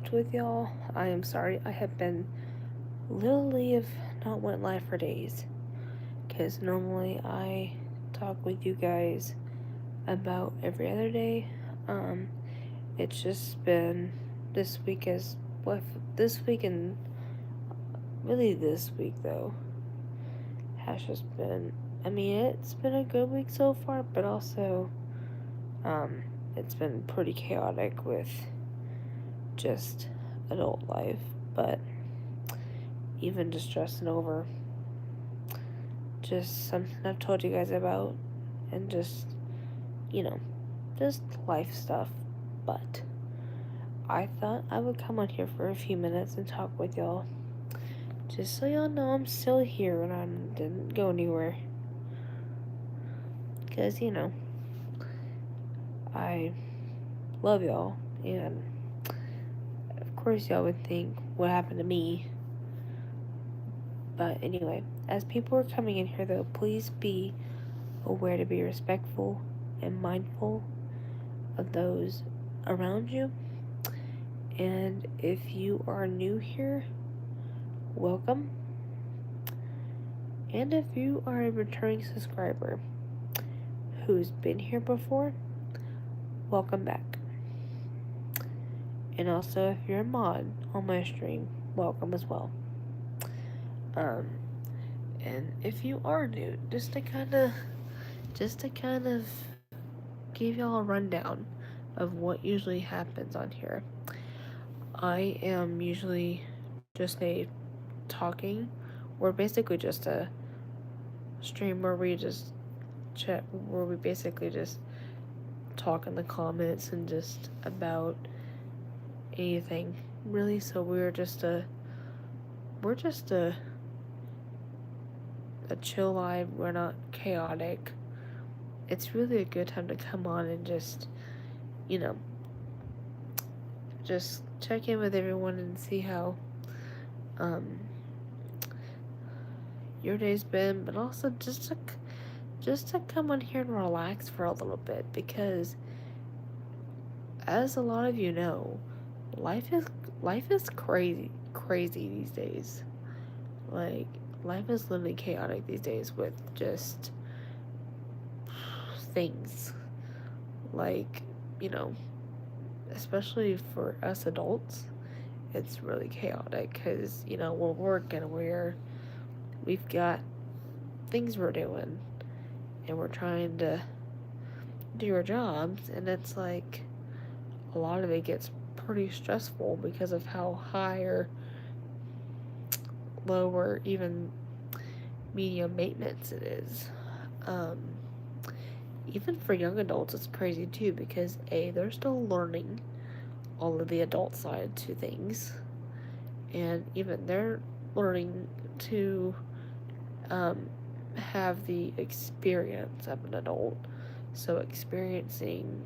talked with y'all. I am sorry I have been literally have not went live for days. Because normally I talk with you guys about every other day. Um, it's just been this week as what this week and really this week though has just been. I mean, it's been a good week so far, but also um, it's been pretty chaotic with just adult life. But even just stressing over just something I've told you guys about, and just, you know, just life stuff. But I thought I would come on here for a few minutes and talk with y'all, just so y'all know I'm still here and I didn't go anywhere. Because, I love y'all, and of course, y'all would think what happened to me. But anyway, as people are coming in here, though, please be aware to be respectful and mindful of those around you. And if you are new here, welcome. And if you are a returning subscriber who's been here before, welcome back. And also, if you're a mod on my stream, welcome as well. And if you are new, just to kind of give y'all a rundown of what usually happens on here. I am usually just a talking, or basically just a stream where we just chat, where we basically just talk in the comments and just about anything really. So we're just a chill live. We're not chaotic. It's really a good time to come on and just just check in with everyone and see how your day's been, but also just to come on here and relax for a little bit, because as a lot of you know, life is crazy these days. Like, life is literally chaotic these days with just things like, especially for us adults, it's really chaotic because, we're working, we've got things we're doing, and we're trying to do our jobs, and it's like a lot of it gets pretty stressful because of how high or low or even medium maintenance it is. Even for young adults, it's crazy too, because they're still learning all of the adult side to things, and even they're learning to have the experience of an adult. So experiencing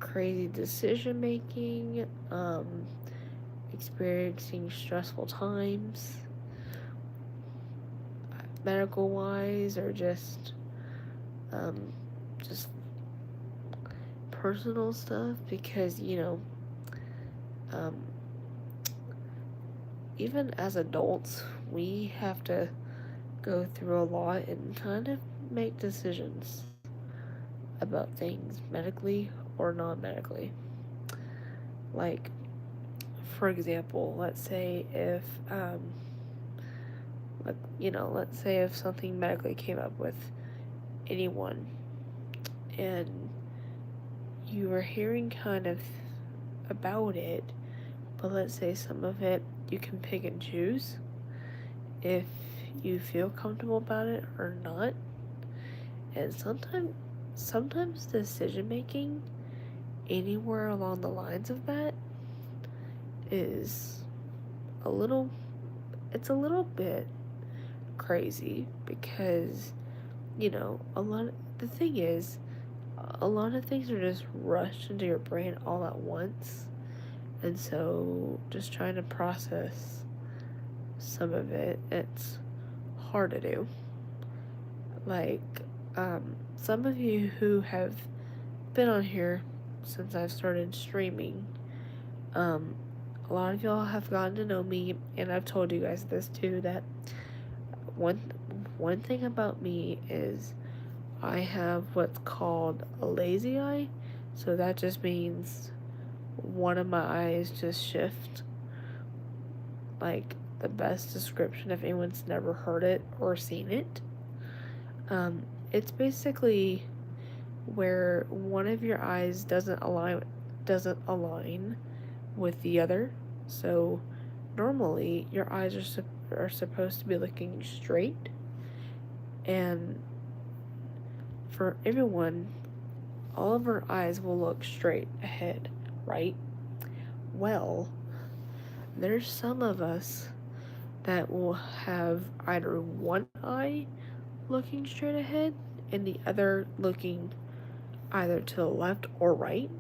crazy decision making, experiencing stressful times, medical wise, or just personal stuff, because even as adults, we have to go through a lot and kind of make decisions about things medically or non-medically. Like, for example, let's say if something medically came up with anyone, and you were hearing kind of about it, but let's say some of it you can pick and choose if you feel comfortable about it or not. And sometimes decision making anywhere along the lines of that is it's a little bit crazy, because the thing is, a lot of things are just rushed into your brain all at once, and so just trying to process some of it's hard to do. Like, some of you who have been on here since I've started streaming a lot of y'all have gotten to know me, and I've told you guys this too, that one one thing about me is I have what's called a lazy eye. So that just means one of my eyes just shift. Like, the best description, if anyone's never heard it or seen it, it's basically where one of your eyes doesn't align with the other. So normally your eyes are supposed to be looking straight, and for everyone, all of our eyes will look straight ahead, right? Well, there's some of us that will have either one eye looking straight ahead and the other looking either to the left or right,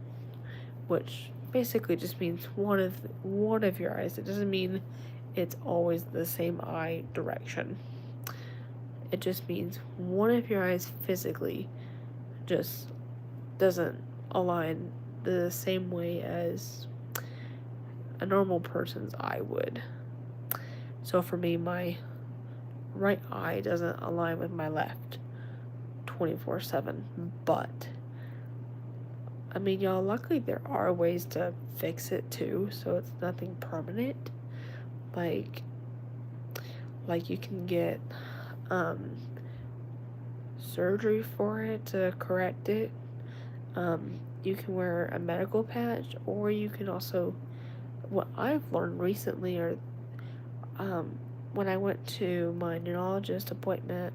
which basically just means one of your eyes. It doesn't mean it's always the same eye direction. It just means one of your eyes physically just doesn't align the same way as a normal person's eye would. So for me, my right eye doesn't align with my left 24/7, but I mean, y'all, luckily there are ways to fix it too, so it's nothing permanent. Like you can get surgery for it to correct it. You can wear a medical patch, or you can also, what I've learned recently, or when I went to my neurologist appointment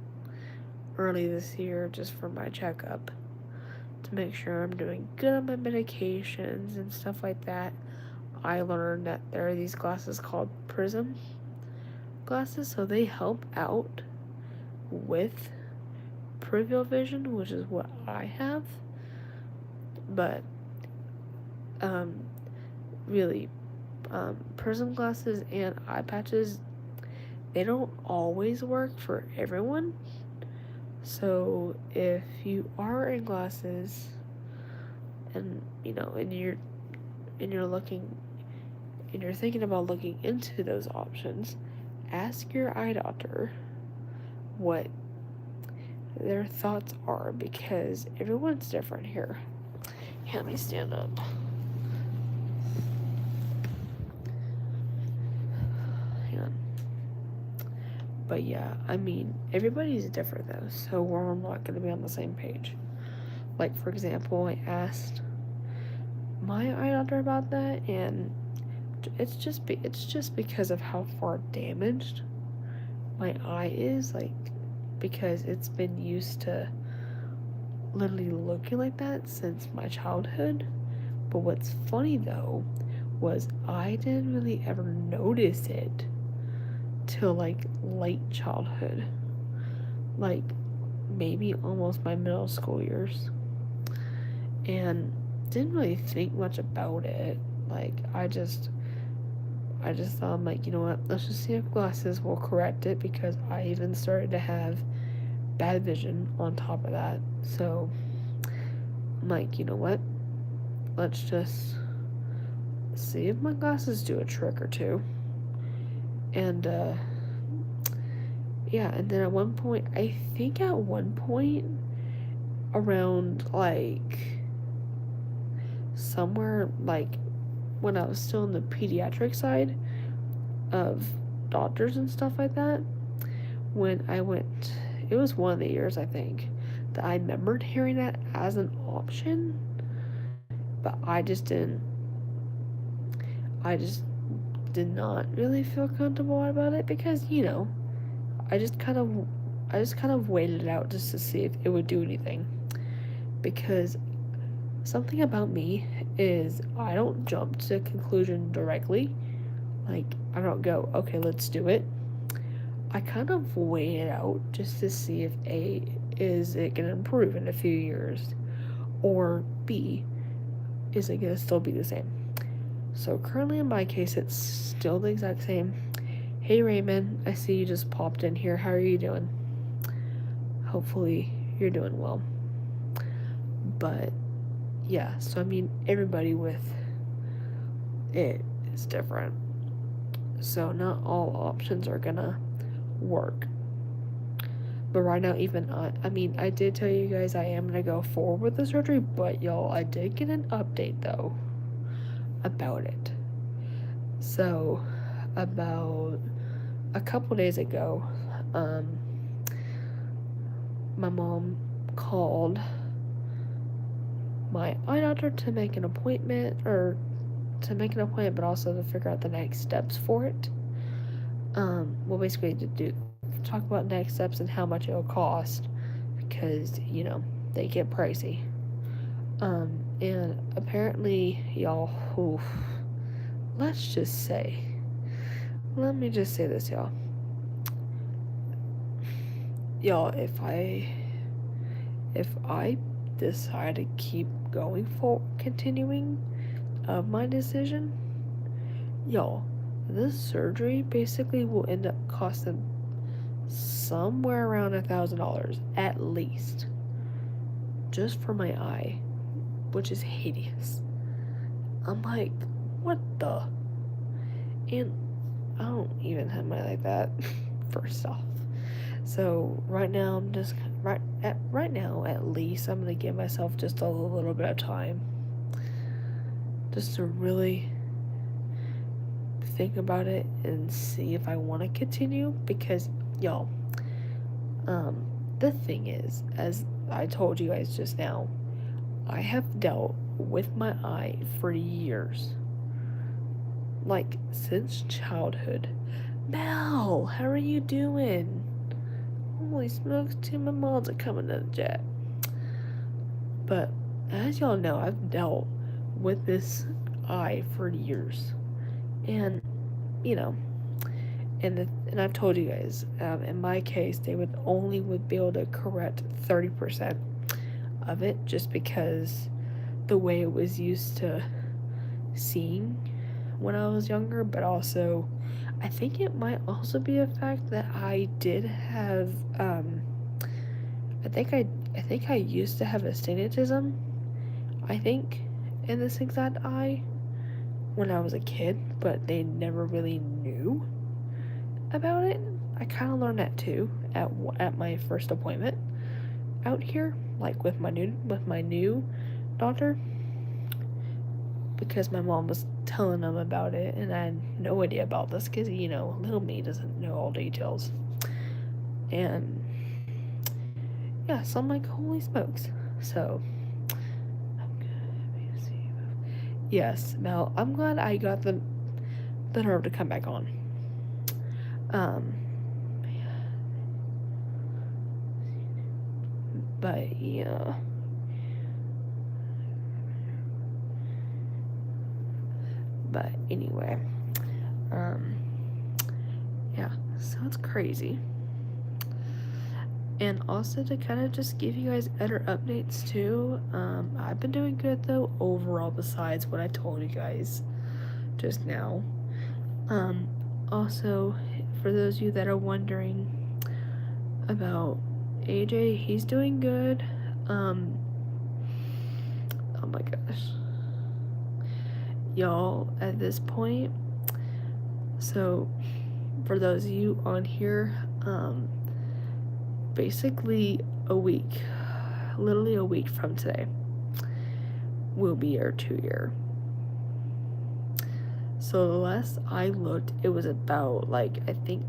early this year just for my checkup to make sure I'm doing good on my medications and stuff like that, I learned that there are these glasses called Prism glasses, so they help out with peripheral vision, which is what I have. But really, Prism glasses and eye patches, they don't always work for everyone. So if you are wearing glasses and you're thinking about looking into those options, ask your eye doctor what their thoughts are, because everyone's different here. Yeah, let me stand up. Hang on. But yeah, I mean, everybody's different though, so we're not going to be on the same page. Like, for example, I asked my eye doctor about that, and it's just because of how far damaged my eye is, like, because it's been used to literally looking like that since my childhood. But what's funny though was I didn't really ever notice it till like late childhood, like maybe almost my middle school years, and didn't really think much about it. Like, I just thought, I'm like, you know what, let's just see if glasses will correct it, because I even started to have bad vision on top of that. So I'm like, you know what, let's just see if my glasses do a trick or two. And yeah, and then I think at one point around like somewhere like when I was still in the pediatric side of doctors and stuff like that, when I went, it was one of the years I think that I remembered hearing that as an option, but I just did not really feel comfortable about it, because I just kind of waited it out just to see if it would do anything, because something about me is I don't jump to a conclusion directly. Like, I don't go, okay, let's do it. I kind of wait it out just to see if A, is it going to improve in a few years, or B, is it going to still be the same? So currently in my case, it's still the exact same. Hey Raymond, I see you just popped in here. How are you doing? Hopefully you're doing well. But yeah, so I mean, everybody with it, is different. So not all options are gonna work. But right now, even I did tell you guys I am gonna go forward with the surgery, but y'all, I did get an update though about it. So, about a couple days ago, my mom called my eye doctor to make an appointment, but also to figure out the next steps for it. Well, basically to talk about next steps and how much it'll cost, because they get pricey. And apparently, y'all, oof, let me just say this, y'all. Y'all, if I decide to keep continuing of my decision, y'all, this surgery basically will end up costing somewhere around $1,000 at least, just for my eye, which is hideous. I'm like, what the? And I don't even have my eye like that. First off, so right now I'm just right now at least I'm gonna give myself just a little bit of time, just to really think about it and see if I want to continue, because y'all, the thing is, as I told you guys just now, I have dealt with my eye for years, like since childhood. Mel, how are you doing? Holy smokes, two my moms are coming to the jet. But as y'all know, I've dealt with this eye for years, and and I've told you guys, in my case, they would be able to correct 30% of it, just because the way it was used to seeing when I was younger. But also, I think it might also be a fact that I did have, I think I used to have astigmatism, I think, in this exact eye when I was a kid, but they never really knew about it. I kind of learned that too at my first appointment out here, like with my new doctor, because my mom was telling them about it, and I had no idea about this, because little me doesn't know all details. And yeah, so I'm like, holy smokes. So yes, Mel, I'm glad I got the nerve to come back on. But yeah. But anyway, yeah, so it's crazy. And also to kind of just give you guys better updates too, I've been doing good though overall, besides what I told you guys just now. Also, for those of you that are wondering about AJ, he's doing good. Oh my gosh, y'all, at this point, so for those of you on here, basically literally a week from today, will be our 2-year. So the last I looked, it was about I think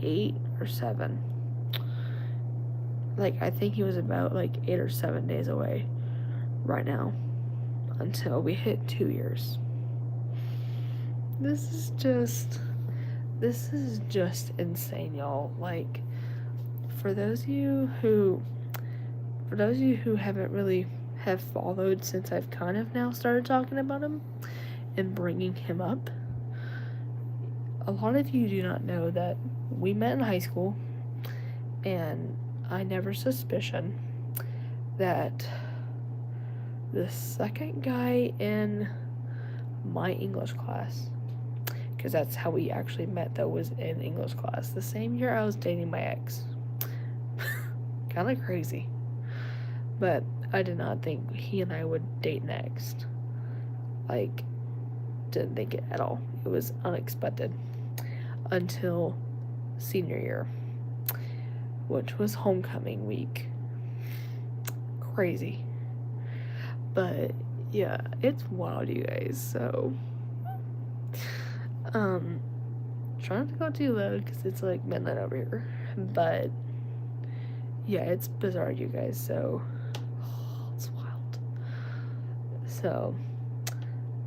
8 or 7. I think he was about 8 or 7 days away right now until we hit 2 years. This is just insane, y'all. For those of you who haven't really have followed since I've kind of now started talking about him and bringing him up, a lot of you do not know that we met in high school, and I never suspicion that the second guy in my English class, because that's how we actually met though, was in English class, the same year I was dating my ex. Kind of crazy, but I did not think he and I would date next. Like, didn't think it at all. It was unexpected until senior year, which was homecoming week. Crazy. But yeah, it's wild, you guys. So, try not to go too loud because it's like midnight over here. But yeah, it's bizarre, you guys. So, it's wild. So,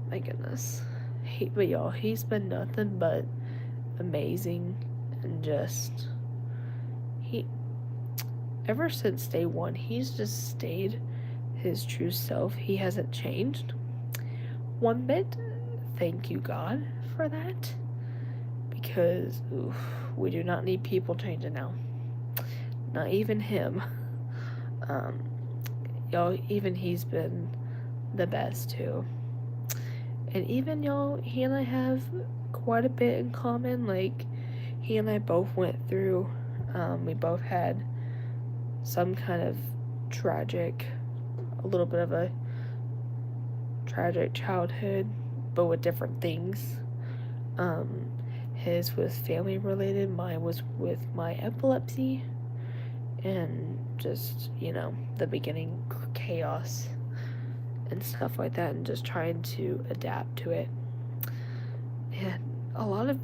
my goodness. But y'all, he's been nothing but amazing, and just ever since day one, he's just stayed his true self. He hasn't changed one bit. Thank you, God, for that, because we do not need people changing now, not even him. Y'all, even he's been the best too. And even y'all, he and I have quite a bit in common. Like, he and I both went through, we both had some kind of a little bit of a tragic childhood, but with different things. His was family related, mine was with my epilepsy, and just, the beginning chaos and stuff like that, and just trying to adapt to it. And a lot of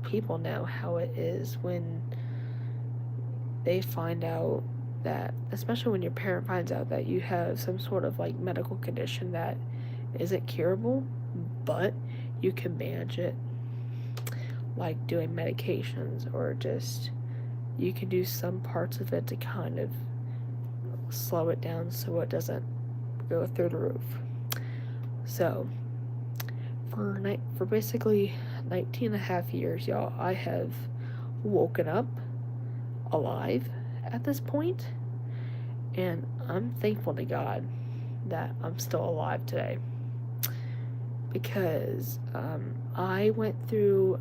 people know how it is when they find out that, especially when your parent finds out that you have some sort of like medical condition that isn't curable, but you can manage it, like doing medications, or just you can do some parts of it to kind of slow it down so it doesn't go through the roof. So for basically 19 and a half years, y'all, I have woken up alive at this point, and I'm thankful to God that I'm still alive today, because I went through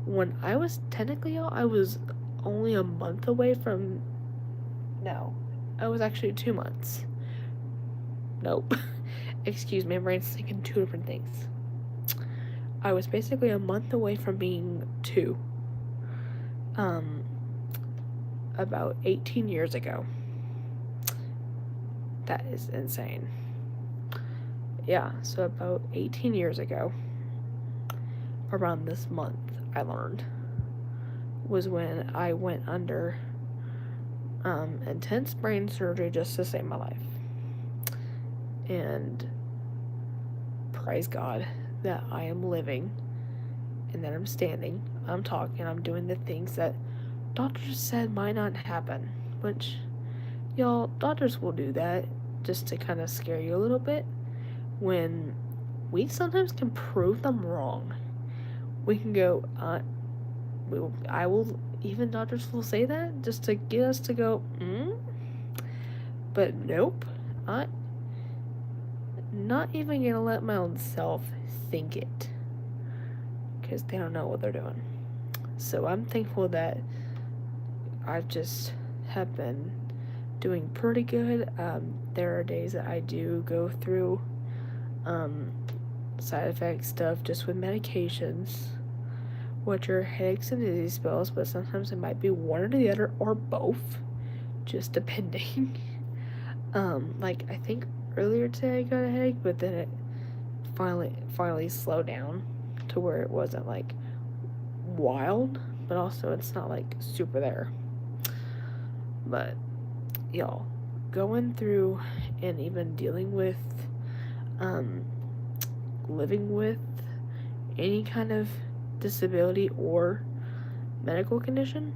when I was technically, y'all, I was only a month away from, no, I was actually 2 months. Nope. Excuse me, my brain's thinking two different things. I was basically a month away from being 2. About 18 years ago. That is insane. Yeah, so about 18 years ago, around this month, I learned, was when I went under intense brain surgery just to save my life. And praise God that I am living, and that I'm standing, I'm talking, I'm doing the things that doctors said might not happen. Which, y'all, doctors will do that just to kind of scare you a little bit, when we sometimes can prove them wrong. We can go, even doctors will say that just to get us to go, But nope, I'm not even gonna let my own self think it, because they don't know what they're doing. So I'm thankful that I just have been doing pretty good. There are days that I do go through side effect stuff just with medications, which are headaches and dizzy spells, but sometimes it might be one or the other, or both, just depending. Like, I think earlier today I got a headache, but then it finally slowed down to where it wasn't like wild, but also it's not like super there. But y'all, going through and even dealing with living with any kind of disability or medical condition,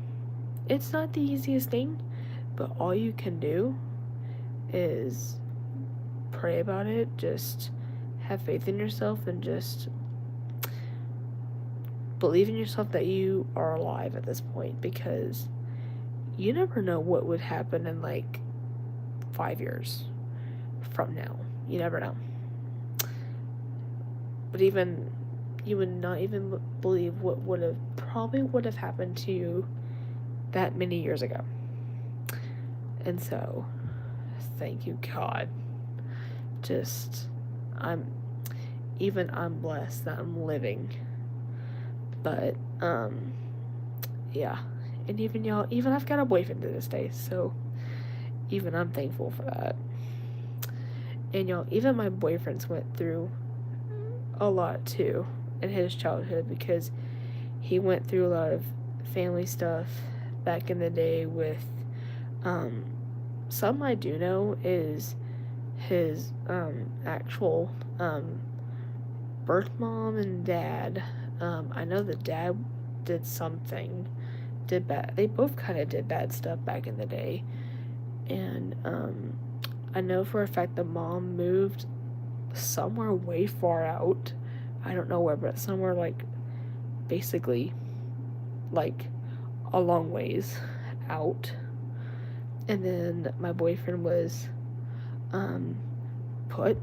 it's not the easiest thing, but all you can do is pray about it, just have faith in yourself, and just believe in yourself that you are alive at this point, because you never know what would happen in like 5 years from now. You never know. But even you would not even believe what would have happened to you that many years ago. And so, thank you, God. I'm blessed that I'm living. But yeah. And even y'all, even I've got a boyfriend to this day, so even I'm thankful for that. And y'all, even my boyfriends went through a lot too in his childhood, because he went through a lot of family stuff back in the day with some I do know is his actual birth mom and dad. I know the dad did something, did bad. They both kind of did bad stuff back in the day. And I know for a fact the mom moved somewhere way far out. I don't know where, but somewhere like basically like a long ways out. And then my boyfriend was put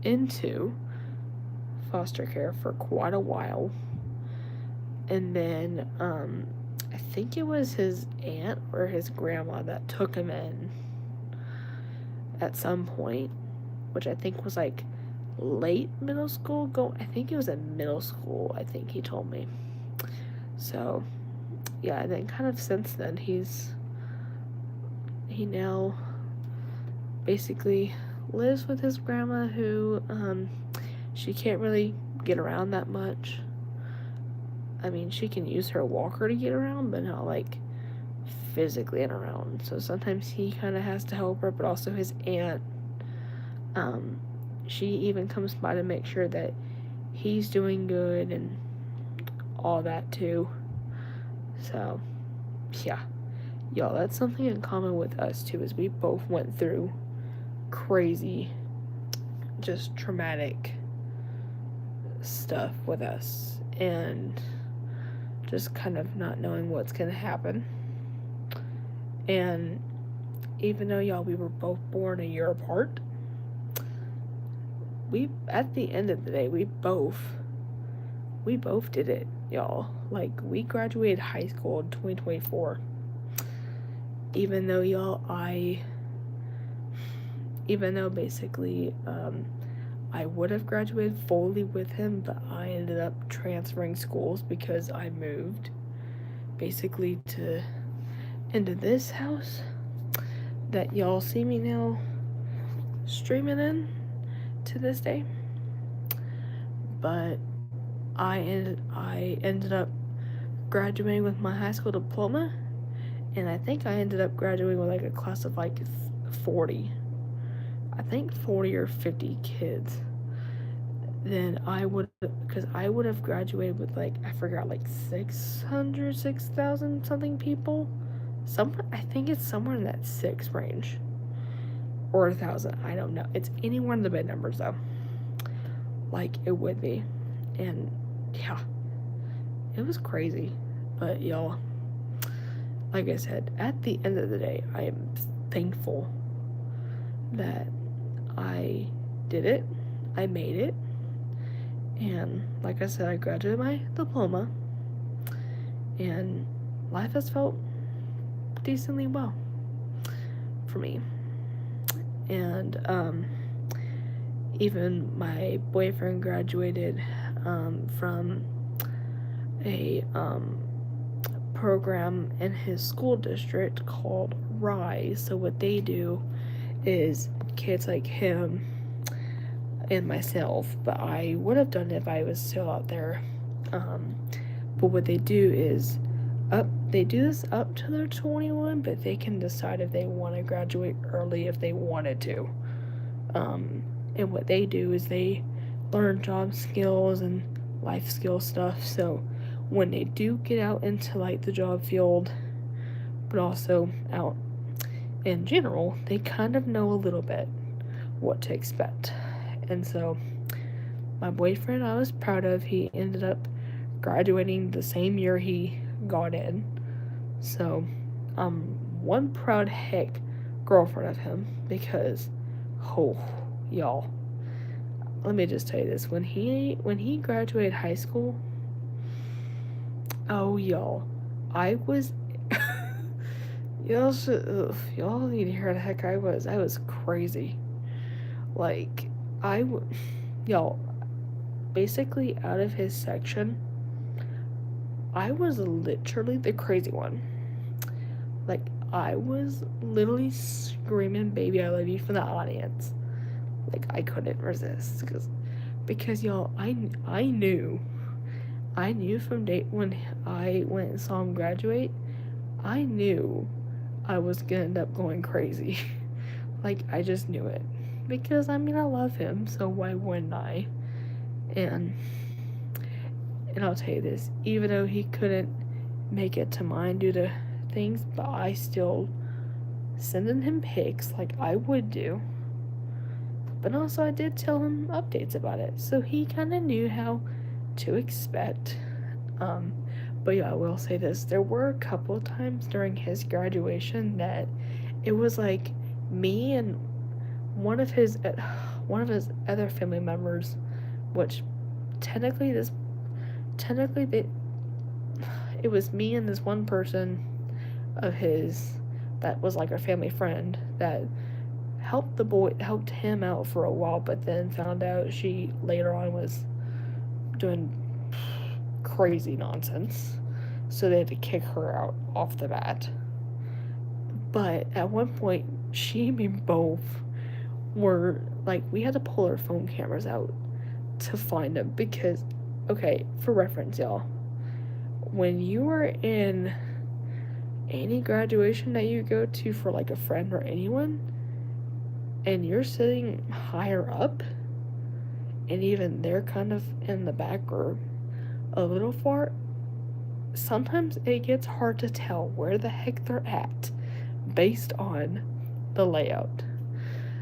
into foster care for quite a while. And then I think it was his aunt or his grandma that took him in at some point, which I think was like late middle school. I think it was in middle school, I think he told me. So yeah, and then kind of since then he now basically lives with his grandma, who she can't really get around that much. I mean, she can use her walker to get around, but not like physically and around. So sometimes he kind of has to help her, but also his aunt, she even comes by to make sure that he's doing good and all that too. So yeah, y'all, that's something in common with us too, is we both went through crazy, just traumatic stuff with us, and just kind of not knowing what's gonna happen. And even though, y'all, we were both born a year apart, at the end of the day, we both did it, y'all. Like, we graduated high school in 2024. Even though, y'all, basically, I would have graduated fully with him, but I ended up transferring schools because I moved basically into this house that y'all see me now streaming in to this day. But I ended up graduating with my high school diploma, and I think I ended up graduating with like a class of like 40. I think 40 or 50 kids. Then because I would have graduated with like, I forgot, like 6,000 something people. I think it's somewhere in that 6 range. Or 1,000, I don't know. It's any one of the big numbers though. Like, it would be. And yeah, it was crazy. But y'all, like I said, at the end of the day, I am thankful that I did it. I made it. And like I said, I graduated my diploma. And life has felt decently well for me. And even my boyfriend graduated from a program in his school district called RISE. So what they do is kids like him and myself, but I would have done it if I was still out there. But what they do is they do this up to their 21, but they can decide if they want to graduate early if they wanted to. And what they do is they learn job skills and life skill stuff. So when they do get out into like the job field, but also out in general, they kind of know a little bit what to expect. And so my boyfriend, I was proud of, he ended up graduating the same year he got in. So one proud heck girlfriend of him, because y'all, let me just tell you this, when he graduated high school, y'all, I was y'all need to hear how the heck I was crazy. Like, y'all, basically out of his section, I was literally the crazy one. Like, I was literally screaming "baby I love you" from the audience. Like, I couldn't resist because y'all, I knew from day when I went and saw him graduate, I knew I was gonna end up going crazy. Like, I just knew it. Because, I mean, I love him, so why wouldn't I? And I'll tell you this, even though he couldn't make it to mine due to things, but I still sending him pics like I would do. But also I did tell him updates about it, so he kind of knew how to expect. But yeah, I will say this, there were a couple times during his graduation that it was like me and one of his other family members, which technically they it was me and this one person of his that was like a family friend that helped him out for a while, but then found out she later on was doing crazy nonsense, so they had to kick her out off the bat. But at one point, she and me both were like, we had to pull our phone cameras out to find him because, okay, for reference, y'all, when you are in any graduation that you go to for like a friend or anyone, and you're sitting higher up, and even they're kind of in the back or a little far, sometimes it gets hard to tell where the heck they're at based on the layout.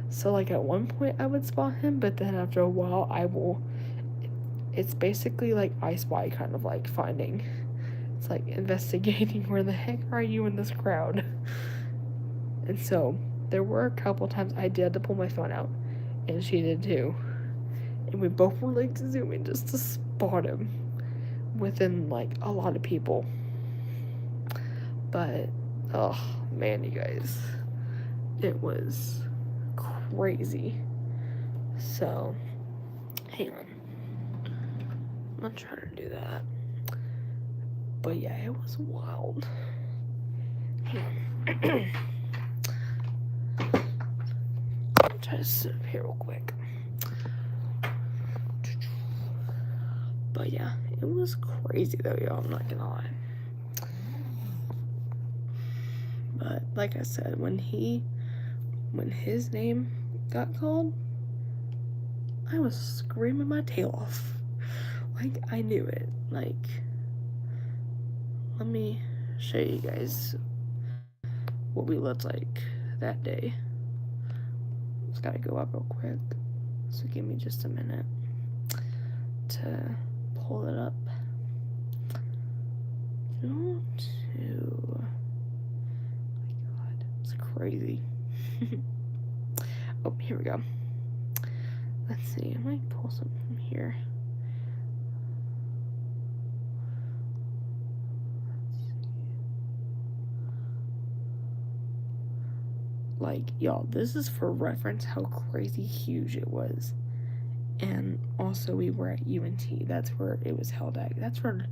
So, like, at one point I would spot him, but then after a while it's basically like I Spy, kind of like finding. It's like investigating where the heck are you in this crowd. And so, there were a couple times I did have to pull my phone out, and she did too. And we both were like zooming just to spot him within like a lot of people. But, oh man, you guys, it was crazy. So, hang on. I'm not trying to do that. But yeah, it was wild. Hang on. I'll try to sit up here real quick. But yeah, it was crazy though, y'all. I'm not gonna lie. But like I said, when his name got called, I was screaming my tail off. Like, I knew it. Like, let me show you guys what we looked like that day. Just gotta go up real quick. So give me just a minute to pull it up. Oh my god, it's crazy. Oh, here we go. Let's see, I might pull some from here. Like, y'all, this is for reference how crazy huge it was. And also, we were at UNT. That's where it was held at. That's where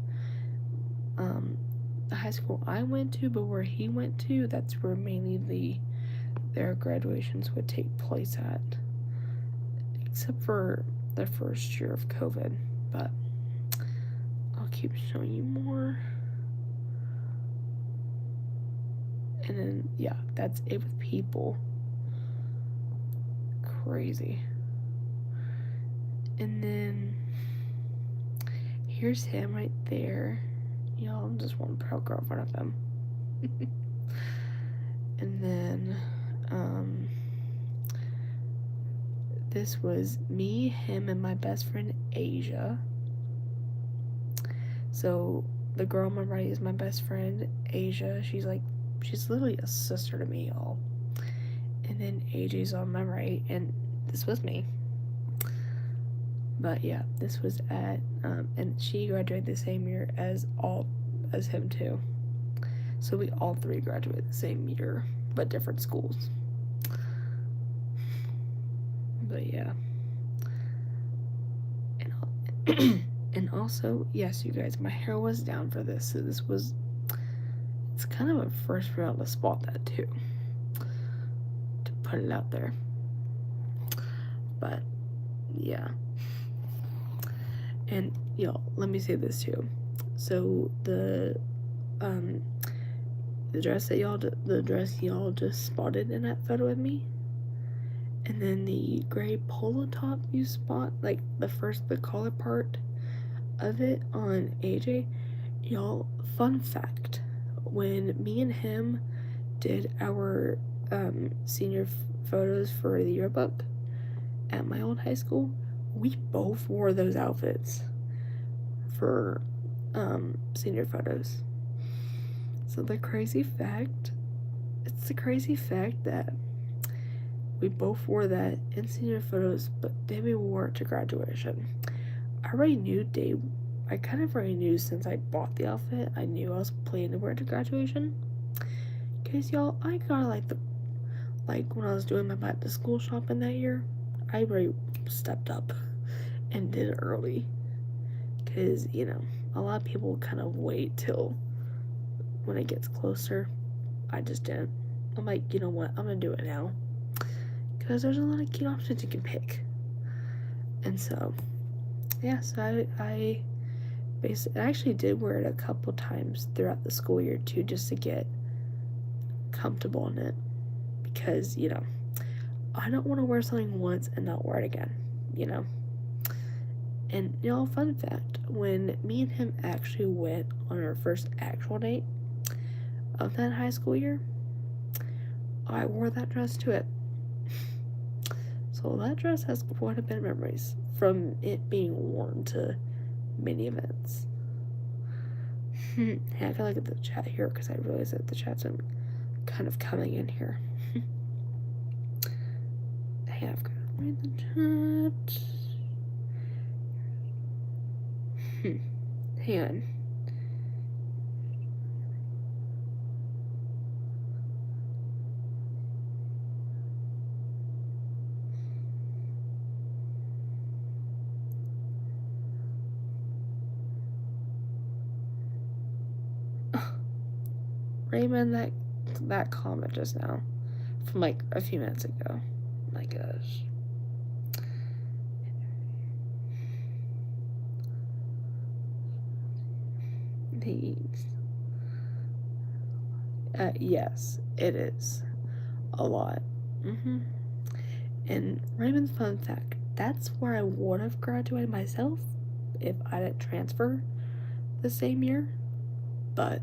the high school I went to, but where he went to, that's where mainly their graduations would take place at. Except for the first year of COVID. But I'll keep showing you more. And then, yeah, that's it with people. Crazy. And then, here's him right there. Y'all, I'm just one proud girl in front of him. And then, this was me, him, and my best friend, Asia. So, the girl on my right is my best friend, Asia. She's literally a sister to me, y'all. And then AJ's on my right, and this was me. But yeah, this was at, and she graduated the same year as him too. So we all three graduated the same year, but different schools. But yeah, And also, yes, you guys, my hair was down for this. So it's kind of a first for y'all to spot that too. To put it out there. But, yeah. And, y'all, let me say this too. So, the dress y'all just spotted in that photo with me, and then the gray polo top you spot, like the collar part of it on AJ, y'all, fun fact, when me and him did our senior photos for the yearbook at my old high school, we both wore those outfits for senior photos. So it's the crazy fact that we both wore that in senior photos, but then we wore it to graduation. I kind of already knew since I bought the outfit, I knew I was planning to wear it to graduation. Cause y'all, I got like when I was doing my back to school shopping that year, I already stepped up and did it early. Cause, a lot of people kind of wait till when it gets closer. I just didn't. I'm like, you know what, I'm gonna do it now. Because there's a lot of cute options you can pick. And so, yeah, so I actually did wear it a couple times throughout the school year too, just to get comfortable in it. Because, I don't want to wear something once and not wear it again, And, fun fact, when me and him actually went on our first actual date of that high school year, I wore that dress to it. So that dress has quite a bit of memories from it being worn to many events. Hey, I gotta look at the chat here because I realize that the chat's been kind of coming in here. Hey, I've got to read the chat. Hang on. Raymond, that comment just now from like a few minutes ago. My gosh. These. Yes, it is a lot. And Raymond's fun fact, that's where I would have graduated myself if I didn't transfer the same year. But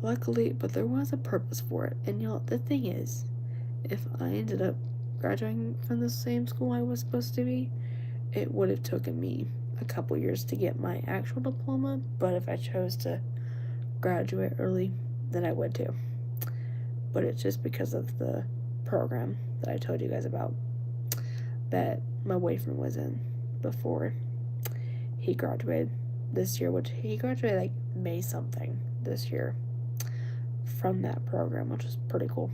luckily, there was a purpose for it. And the thing is, if I ended up graduating from the same school I was supposed to be, it would have taken me a couple years to get my actual diploma. But if I chose to graduate early, then I would too. But it's just because of the program that I told you guys about that my boyfriend was in before he graduated this year, which he graduated like May something this year from that program, which is pretty cool.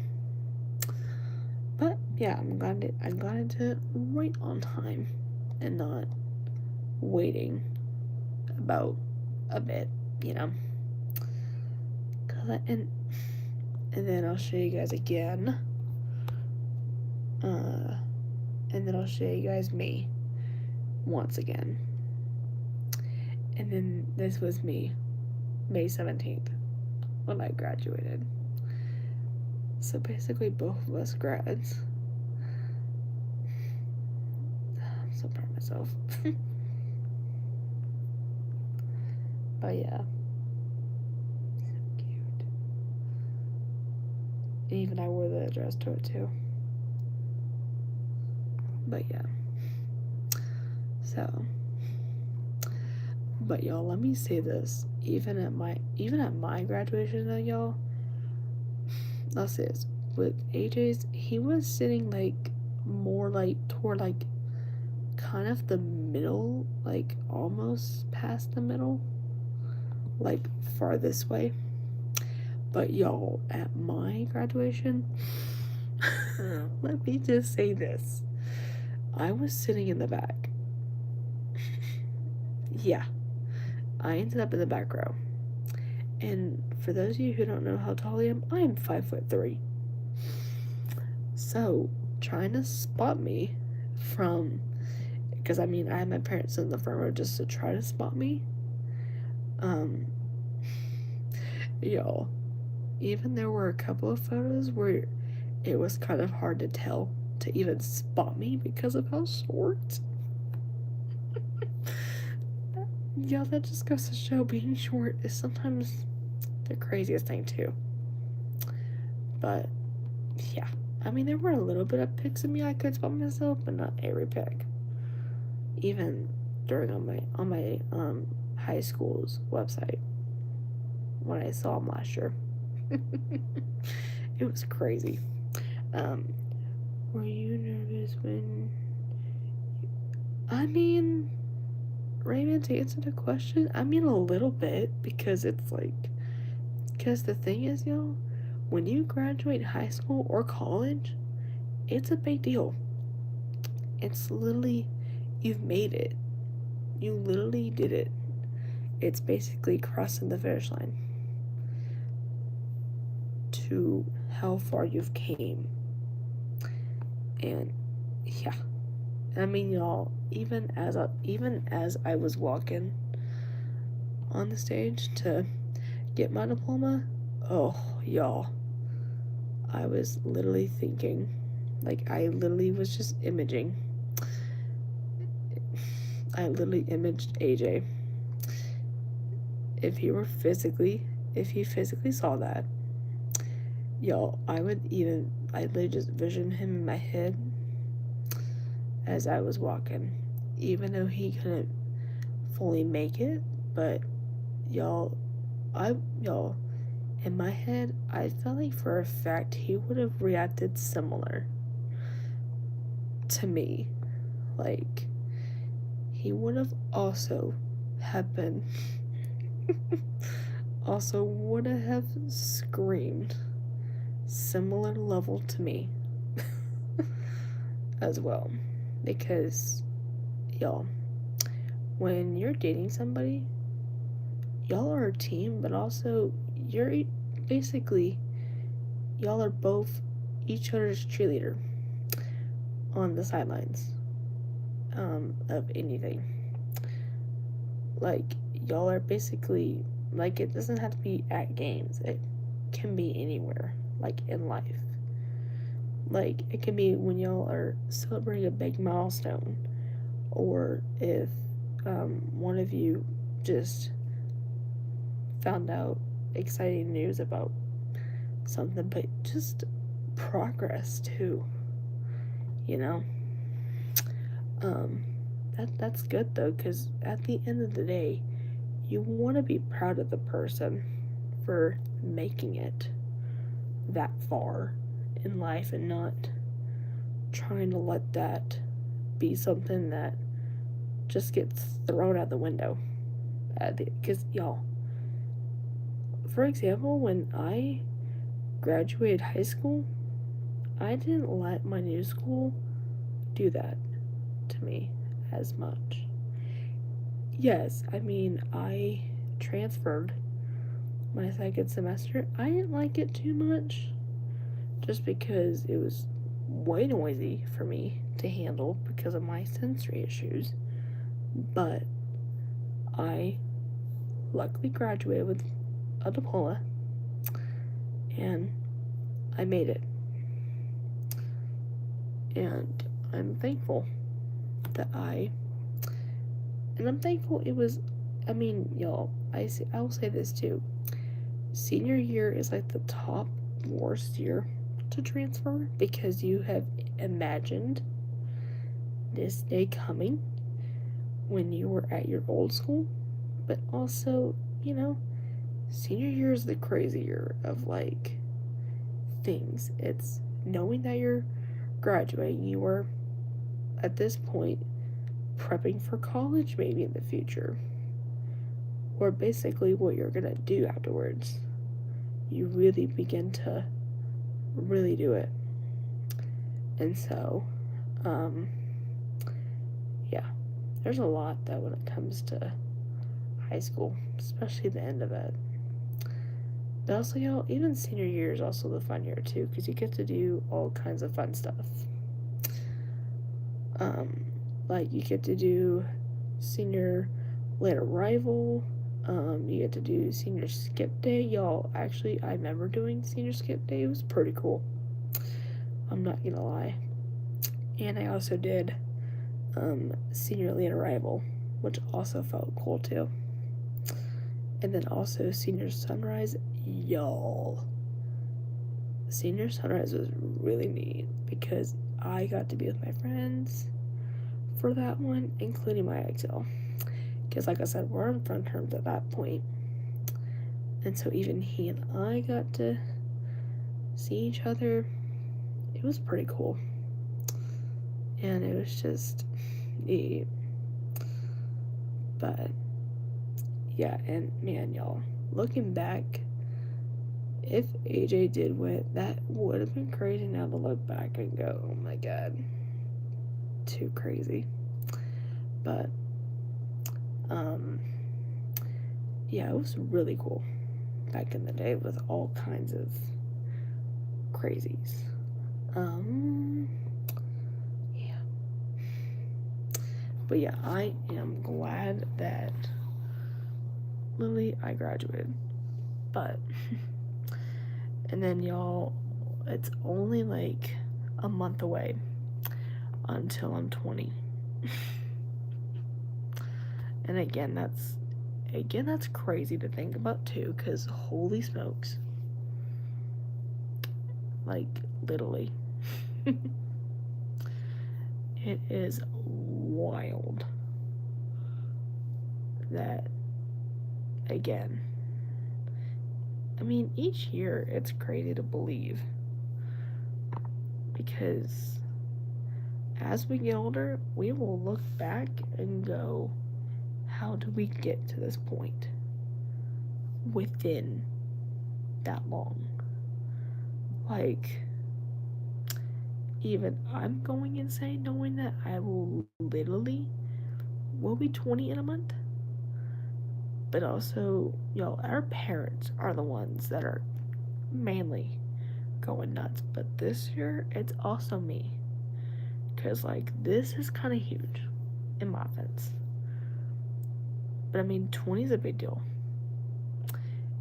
But yeah, I'm glad I got into it right on time and not waiting about a bit, and then I'll show you guys again. And then I'll show you guys me once again. And then this was me, May 17th, when I graduated. So basically both of us grads. I'm so proud of myself. But yeah. So cute. And even I wore the dress to it too. But yeah. So, but y'all, let me say this. Even at my graduation though, y'all, I'll say this. With AJ's, he was sitting like more like toward like kind of the middle, like almost past the middle, like far this way. But y'all, at my graduation, let me just say this. I was sitting in the back. yeah, I ended up in the back row. And for those of you who don't know how tall I am 5'3". So trying to spot me from, because I mean I had my parents in the front row just to try to spot me. Y'all, even there were a couple of photos where it was kind of hard to tell to even spot me because of how short. Yeah, that just goes to show being short is sometimes the craziest thing too. But yeah, I mean there were a little bit of pics of me I could spot myself, but not every pic. Even during on my high school's website when I saw them last year. It was crazy. Were you nervous when? I mean, Raymond, to answer the question, I mean a little bit because it's like, because the thing is, y'all, when you graduate high school or college, it's a big deal. It's literally, you've made it. You literally did it. It's basically crossing the finish line to how far you've came. And yeah, I mean, y'all, even as I was walking on the stage to get my diploma, oh, y'all, I was literally thinking, like, I literally was just imaging. I literally imaged AJ. If you physically saw that, y'all, I literally just vision him in my head as I was walking, even though he couldn't fully make it, but y'all, in my head, I felt like for a fact he would have reacted similar to me. Like, he would have also would have screamed similar level to me as well. Because, y'all, when you're dating somebody, y'all are a team, but also you're basically, y'all are both each other's cheerleader on the sidelines of anything. Like, y'all are basically, like, it doesn't have to be at games, it can be anywhere, like in life. Like, it can be when y'all are celebrating a big milestone, or if one of you just found out exciting news about something, but just progress too, you know. That's good though, because at the end of the day, you want to be proud of the person for making it that far in life and not trying to let that be something that just gets thrown out the window. Because y'all, for example, when I graduated high school, I didn't let my new school do that to me as much. Yes, I mean, I transferred my second semester. I didn't like it too much just because it was way noisy for me to handle because of my sensory issues. But I luckily graduated with a diploma and I made it. And I'm thankful I'm thankful it was, I mean, y'all, I will say this too. Senior year is like the top worst year to transfer because you have imagined this day coming when you were at your old school, but also, you know, senior year is the crazy year of like things. It's knowing that you're graduating, you are at this point prepping for college maybe in the future, or basically what you're gonna do afterwards. You really begin to really do it. And so, yeah, there's a lot that when it comes to high school, especially the end of it. But also, even senior year is also the fun year too, because you get to do all kinds of fun stuff. Like you get to do senior late arrival. You get to do senior skip day. Y'all, actually, I remember doing senior skip day. It was pretty cool. I'm not gonna lie. And I also did senior late arrival, which also felt cool too. And then also senior sunrise. Y'all, senior sunrise was really neat because I got to be with my friends for that one, including my XL. Because like I said, we're on front terms at that point. And so even he and I got to see each other. It was pretty cool. And it was just neat. But yeah, and man, y'all, looking back, if AJ did win, that would have been crazy now to look back and go, oh my god, too crazy. But yeah, it was really cool back in the day with all kinds of crazies. Yeah. But yeah, I am glad that Lily, I graduated. But and then y'all, it's only like a month away until I'm 20. And again, that's crazy to think about too, because holy smokes. Like, literally. It is wild that, again, I mean, each year it's crazy to believe, because as we get older, we will look back and go, how do we get to this point within that long? Like, even I'm going insane knowing that I will be 20 in a month. But also, our parents are the ones that are mainly going nuts. But this year, it's also me. Because, like, this is kind of huge in my offense. But I mean, 20 is a big deal.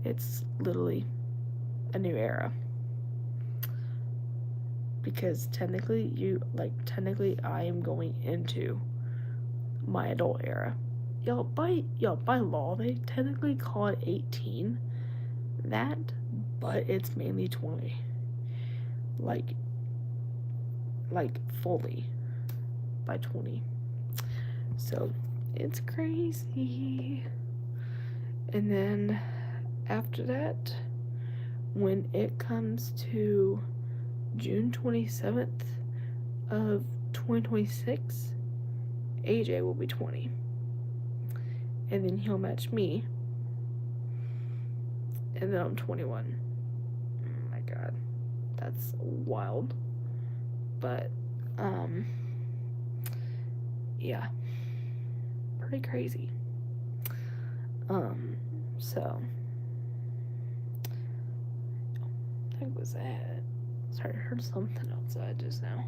It's literally a new era. Because technically, I am going into my adult era. By law, they technically call it 18. But it's mainly 20. Like fully by 20. So, it's crazy. And then after that, when it comes to June 27th of 2026, AJ will be 20. And then he'll match me. And then I'm 21. Oh my god. That's wild. But, yeah. Pretty crazy. So. What was that? Sorry, I heard something outside just now.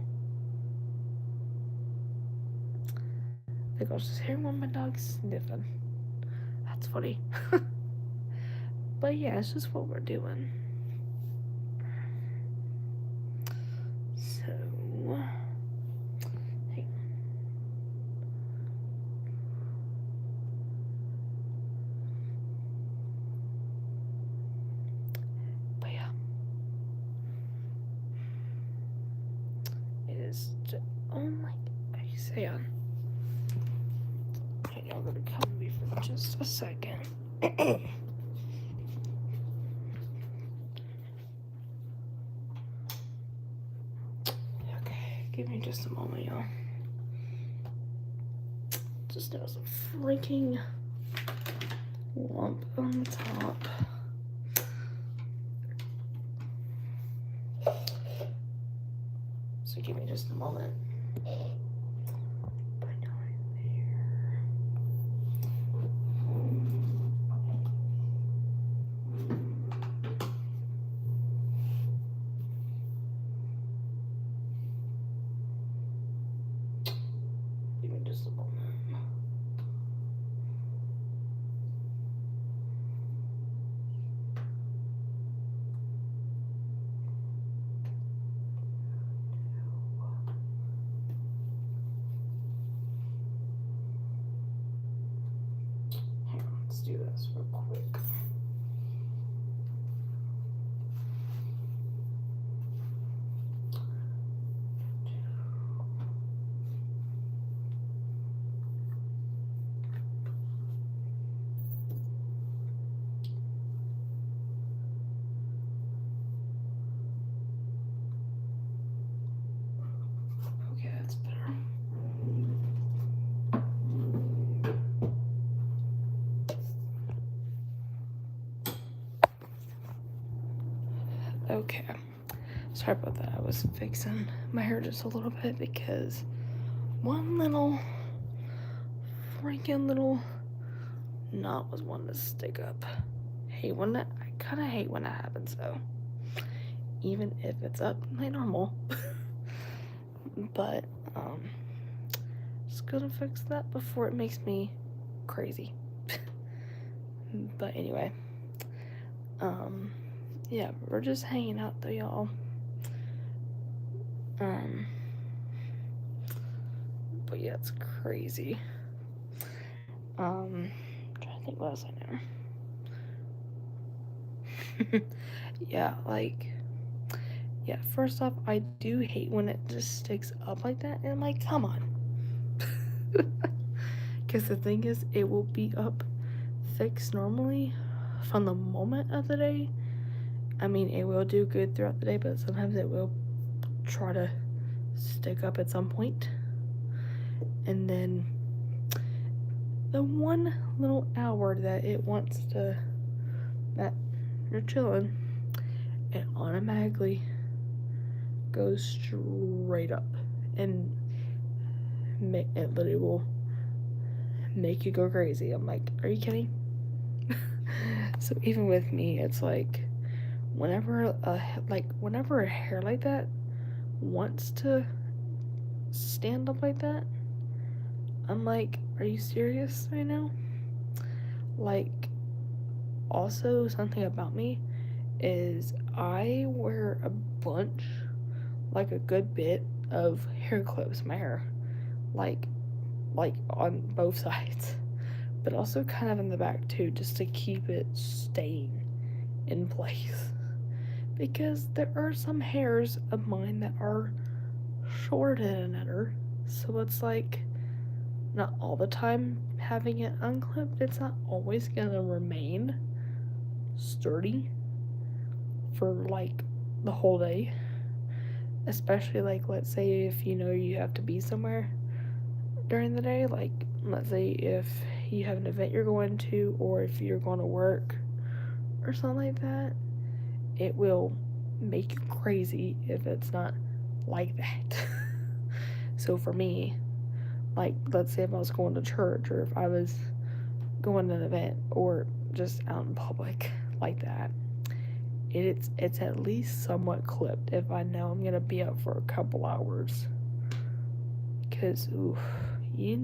I think I was just hearing one of my dogs sniffing. That's funny. But yeah, it's just what we're doing. So, hang on. But yeah, it is just, oh my, I say on. Okay, y'all gonna come with me for just a second. Give me just a moment, y'all. Just noticed a freaking lump on the top. So give me just a moment. Put it right there. Just a moment. Hang on, let's do this real quick. Okay, that's better. Okay, sorry about that. I was fixing my hair just a little bit because one little freaking little knot was wanting to stick up. I kind of hate when that happens though, even if it's up like normal. But just gonna fix that before it makes me crazy. But anyway, yeah, we're just hanging out though, y'all. But yeah, it's crazy. I'm trying to think what else I know. Yeah, first off, I do hate when it just sticks up like that, and I'm like, come on. Because the thing is, it will be up fixed normally from the moment of the day. I mean, it will do good throughout the day, but sometimes it will try to stick up at some point. And then the one little hour that it wants to, that you're chilling, it automatically goes straight up, and it literally will make you go crazy. I'm like, are you kidding? So even with me, it's like whenever a hair like that wants to stand up like that, I'm like, are you serious right now? Like, also something about me is I wear a bunch, like a good bit of hair clips in my hair, like on both sides, but also kind of in the back too, just to keep it staying in place. Because there are some hairs of mine that are shorter than another, so it's like not all the time having it unclipped. It's not always gonna remain sturdy for like the whole day, especially like, let's say if you have to be somewhere during the day, like let's say if you have an event you're going to, or if you're going to work or something like that, it will make you crazy if it's not like that. So for me, like let's say if I was going to church, or if I was going to an event, or just out in public like that, it's at least somewhat clipped if I know I'm gonna be out for a couple hours. Because you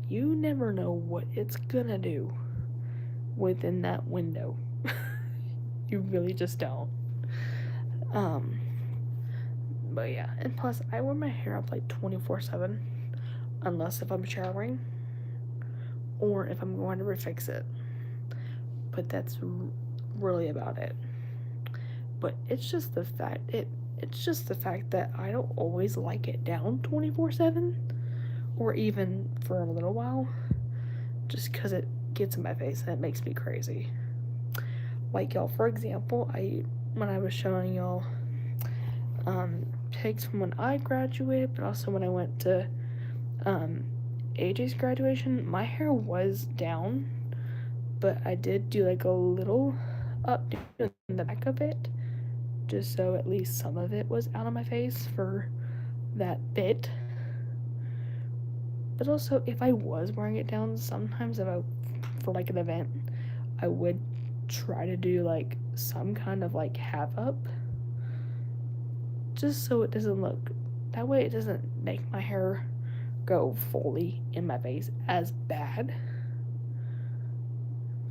never know what it's gonna do within that window. You really just don't. But yeah, and plus I wear my hair up like 24/7, unless if I'm showering or if I'm going to refix it. But that's really about it. But it's just the fact that I don't always like it down 24/7, or even for a little while, just because it gets in my face and it makes me crazy. Like y'all, for example, when I was showing y'all pics from when I graduated, but also when I went to AJ's graduation, my hair was down, but I did do like a little up in the back of it, just so at least some of it was out of my face for that bit. But also, if I was wearing it down, sometimes for like an event, I would try to do like some kind of like half up, just so it doesn't look, that way it doesn't make my hair go fully in my face as bad.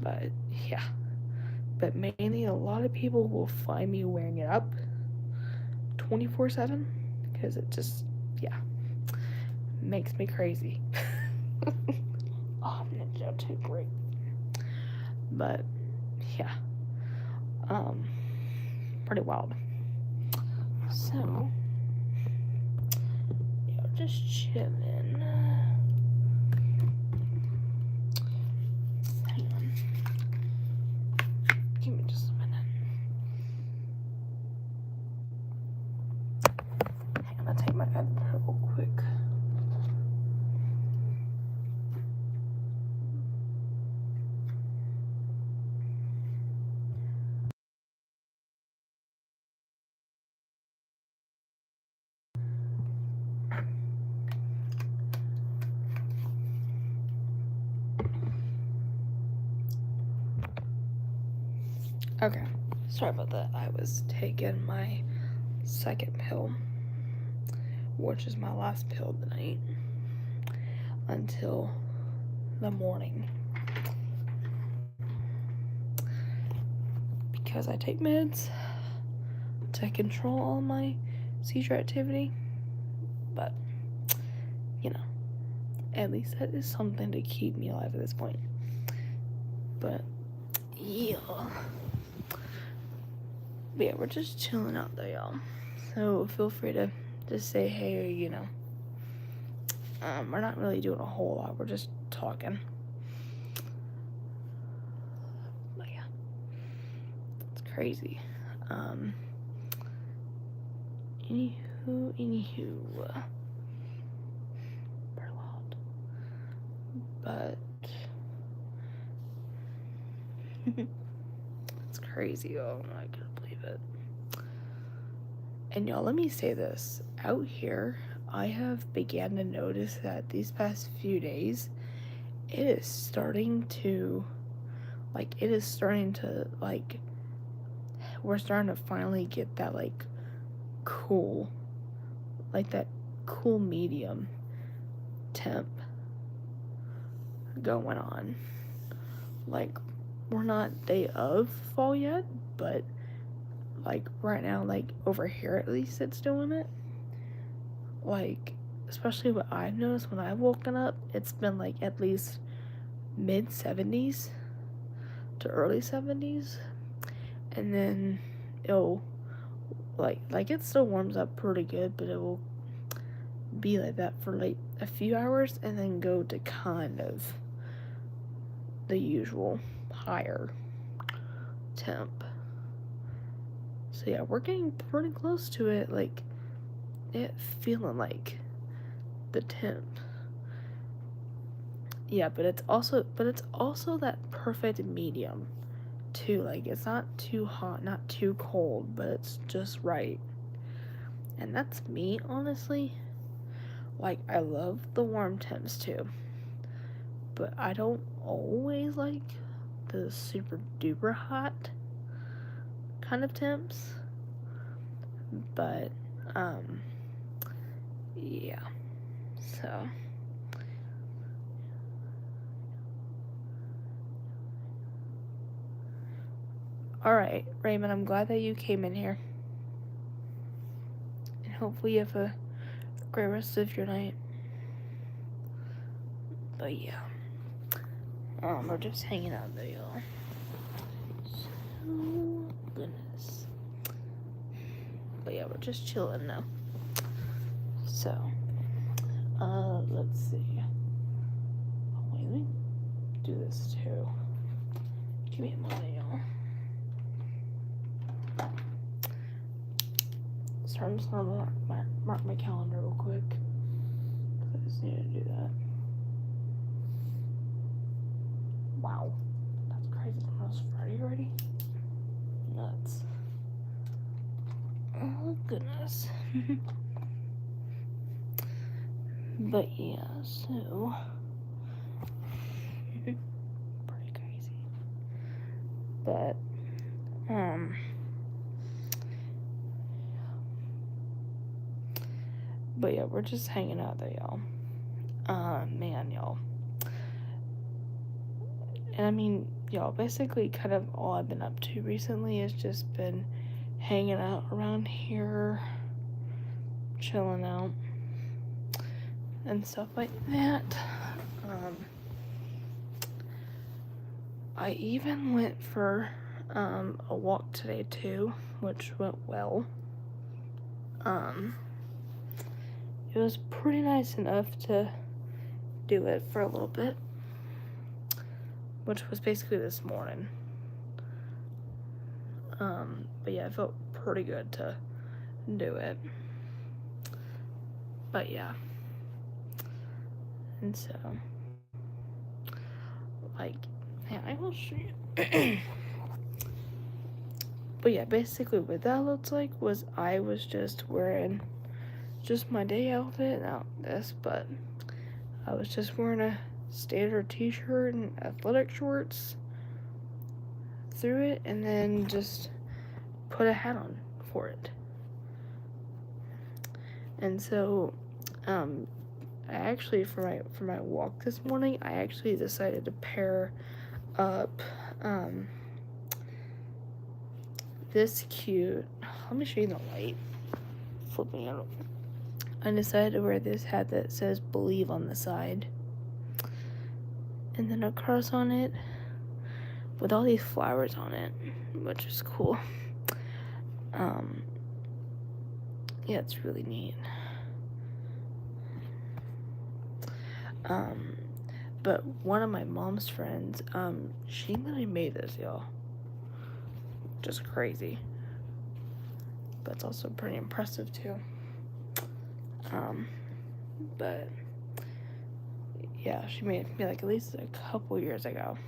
But yeah. But mainly a lot of people will find me wearing it up 24/7 because it just, yeah, makes me crazy. Oh, Ninja too great. But yeah, pretty wild. So yeah, just chilling. Hang on, give me just a minute. I'm gonna take my other real quick. Okay, sorry about that. I was taking my second pill, which is my last pill of the night, until the morning. Because I take meds to control all my seizure activity. But, you know, at least that is something to keep me alive at this point. But, yeah. But yeah, we're just chilling out there, y'all. So feel free to just say hey, or, you know. We're not really doing a whole lot. We're just talking. But yeah, it's crazy. Anywho, pretty wild. But it's crazy. Oh, I can't believe it. And y'all, let me say this. Out here, I have began to notice that these past few days, it is starting to, we're starting to finally get that, cool, that cool medium temp going on. Like, we're not day of fall yet, but right now, over here at least, it's doing it. Especially what I've noticed when I've woken up, it's been at least mid 70s to early 70s, and then it'll it still warms up pretty good, but it will be like that for a few hours and then go to kind of the usual higher temp. So yeah, we're getting pretty close to it, it feeling like the temp. Yeah, but it's also that perfect medium too. It's not too hot, not too cold, but it's just right. And that's me, honestly. I love the warm temps too, but I don't always like the super duper hot kind of temps. But yeah, so alright, Raymond, I'm glad that you came in here, and hopefully you have a great rest of your night. But yeah, we're just hanging out there, y'all. So goodness. But yeah, we're just chilling now. So, let's see. Oh, wait, let me do this too. Give me a moment, y'all. So I'm just gonna mark my calendar real quick, because I just need to do that. Wow, that's crazy. It's Friday already? Nuts. Oh, goodness. But yeah, so pretty crazy. But but yeah, we're just hanging out there, y'all. Man, y'all. And I mean, y'all, basically kind of all I've been up to recently has just been hanging out around here, chilling out, and stuff like that. I even went for a walk today too, which went well. It was pretty nice enough to do it for a little bit, which was basically this morning. But yeah, it felt pretty good to do it. But yeah. And so, like, yeah, I will show you. But yeah, basically what that looked like was I was just wearing just my day outfit, not this, but I was just wearing a standard t-shirt and athletic shorts through it, and then just put a hat on for it. And so, I actually for my walk this morning, I actually decided to pair up this cute. Let me show you the light. Flipping out. I decided to wear this hat that says "Believe" on the side, and then a cross on it with all these flowers on it, which is cool. Yeah, it's really neat. But one of my mom's friends, she literally made this, y'all. Just crazy. But it's also pretty impressive too. But yeah, she made it like at least a couple years ago.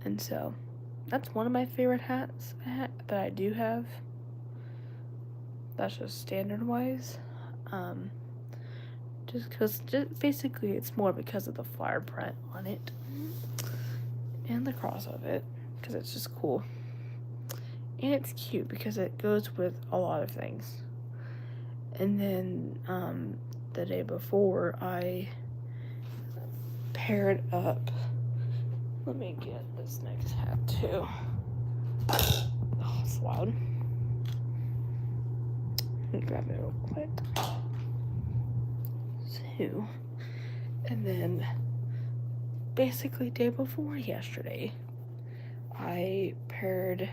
And so that's one of my favorite hats that I do have. That's just standard wise. Just basically it's more because of the flower print on it and the cross of it, because it's just cool. And it's cute because it goes with a lot of things. And then the day before, I paired up. Let me get this next hat too. Oh, it's loud. Let me grab it real quick. So, and then basically day before yesterday, I paired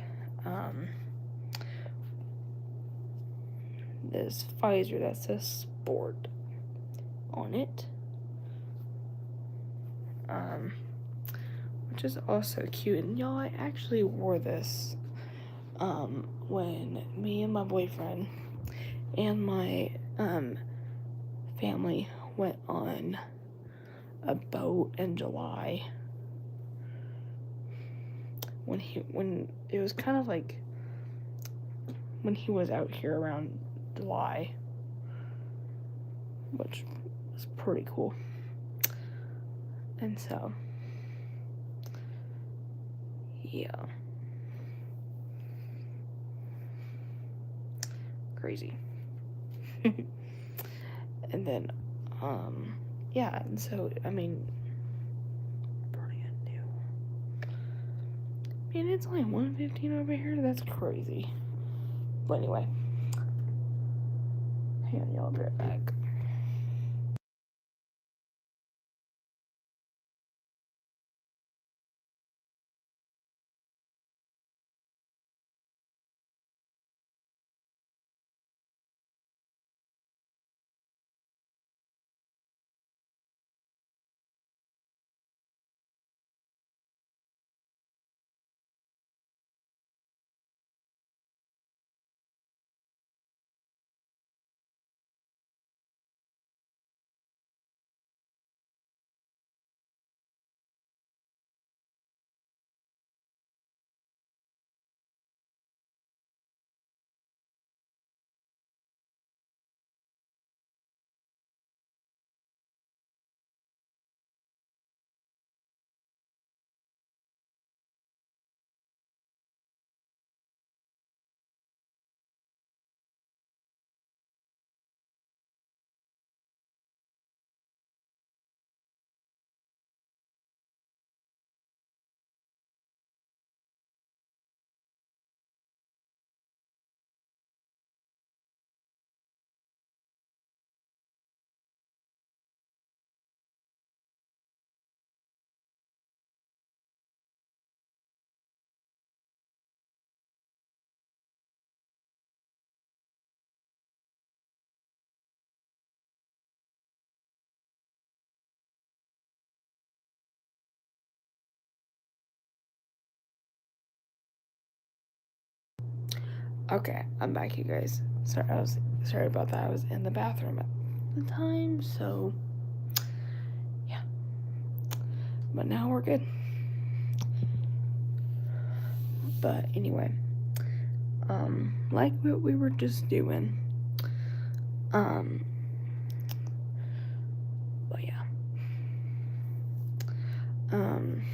this visor that says "Sport" on it, which is also cute. And y'all, I actually wore this when me and my boyfriend and my family went on a boat in July. When it was kind of like when he was out here around July, which was pretty cool. And so, yeah. Crazy. And then, yeah, and so, I mean, pretty new. Man, it's only 1:15 over here. That's crazy. But anyway, hang on, y'all, I'll be right back. Okay, I'm back, you guys. Sorry about that. I was in the bathroom at the time, so yeah. But now we're good. But anyway, like what we were just doing, um, but yeah, and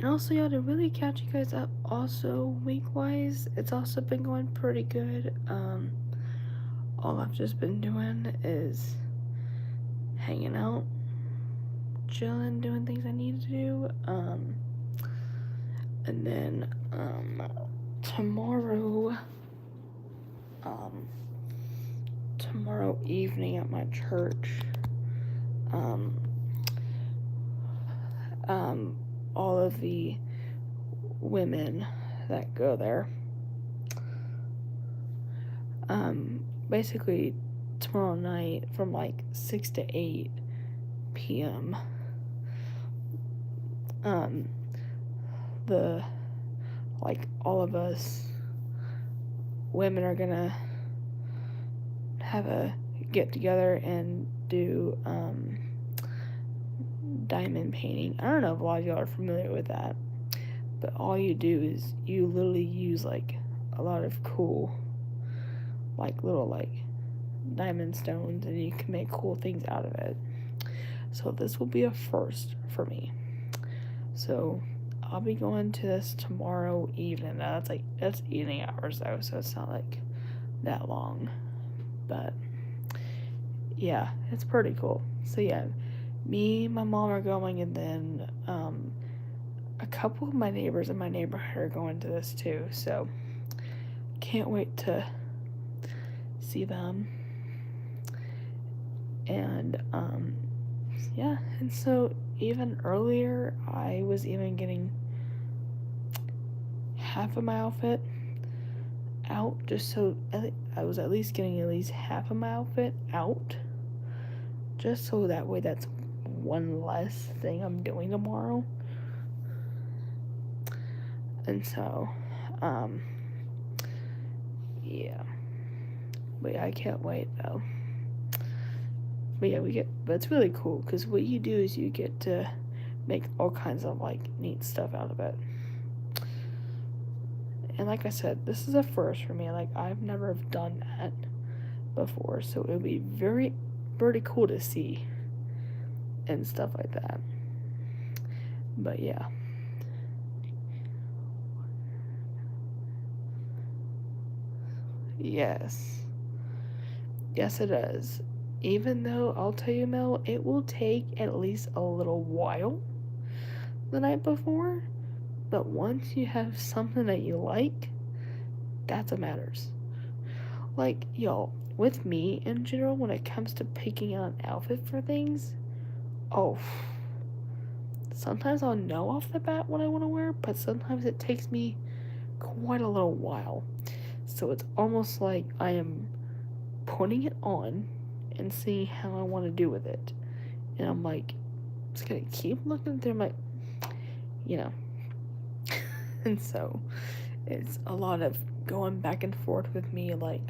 also, yeah, to really catch you guys up, also week-wise, it's also been going pretty good. All I've just been doing is hanging out, chilling, doing things I need to do, and then, tomorrow, tomorrow evening at my church, all of the women that go there, basically tomorrow night from like 6 to 8 p.m. All of us women are gonna have a get together and do, diamond painting. I don't know if a lot of y'all are familiar with that, but all you do is you literally use like a lot of cool, like little like diamond stones, and you can make cool things out of it. So this will be a first for me. So I'll be going to this tomorrow evening. Now that's evening hours though, so it's not like that long. But yeah, it's pretty cool. So yeah, me and my mom are going, and then a couple of my neighbors in my neighborhood are going to this too. So can't wait to see them. And yeah, and so even earlier I was even getting half of my outfit out, just so I was at least getting at least half of my outfit out, just so that way that's one less thing I'm doing tomorrow. And so yeah, but yeah, I can't wait though. But yeah, but it's really cool because what you do is you get to make all kinds of like neat stuff out of it. And like I said, this is a first for me. Like, I've never done that before, so it would be pretty cool to see and stuff like that. But yeah. Yes, it does. Even though, I'll tell you, Mel, it will take at least a little while the night before, but once you have something that you like, that's what matters. Like, y'all, with me in general, when it comes to picking out an outfit for things, sometimes I'll know off the bat what I want to wear, but sometimes it takes me quite a little while. So it's almost like I am putting it on and seeing how I want to do with it. And I'm like, just gonna keep looking through my, and so it's a lot of going back and forth with me, like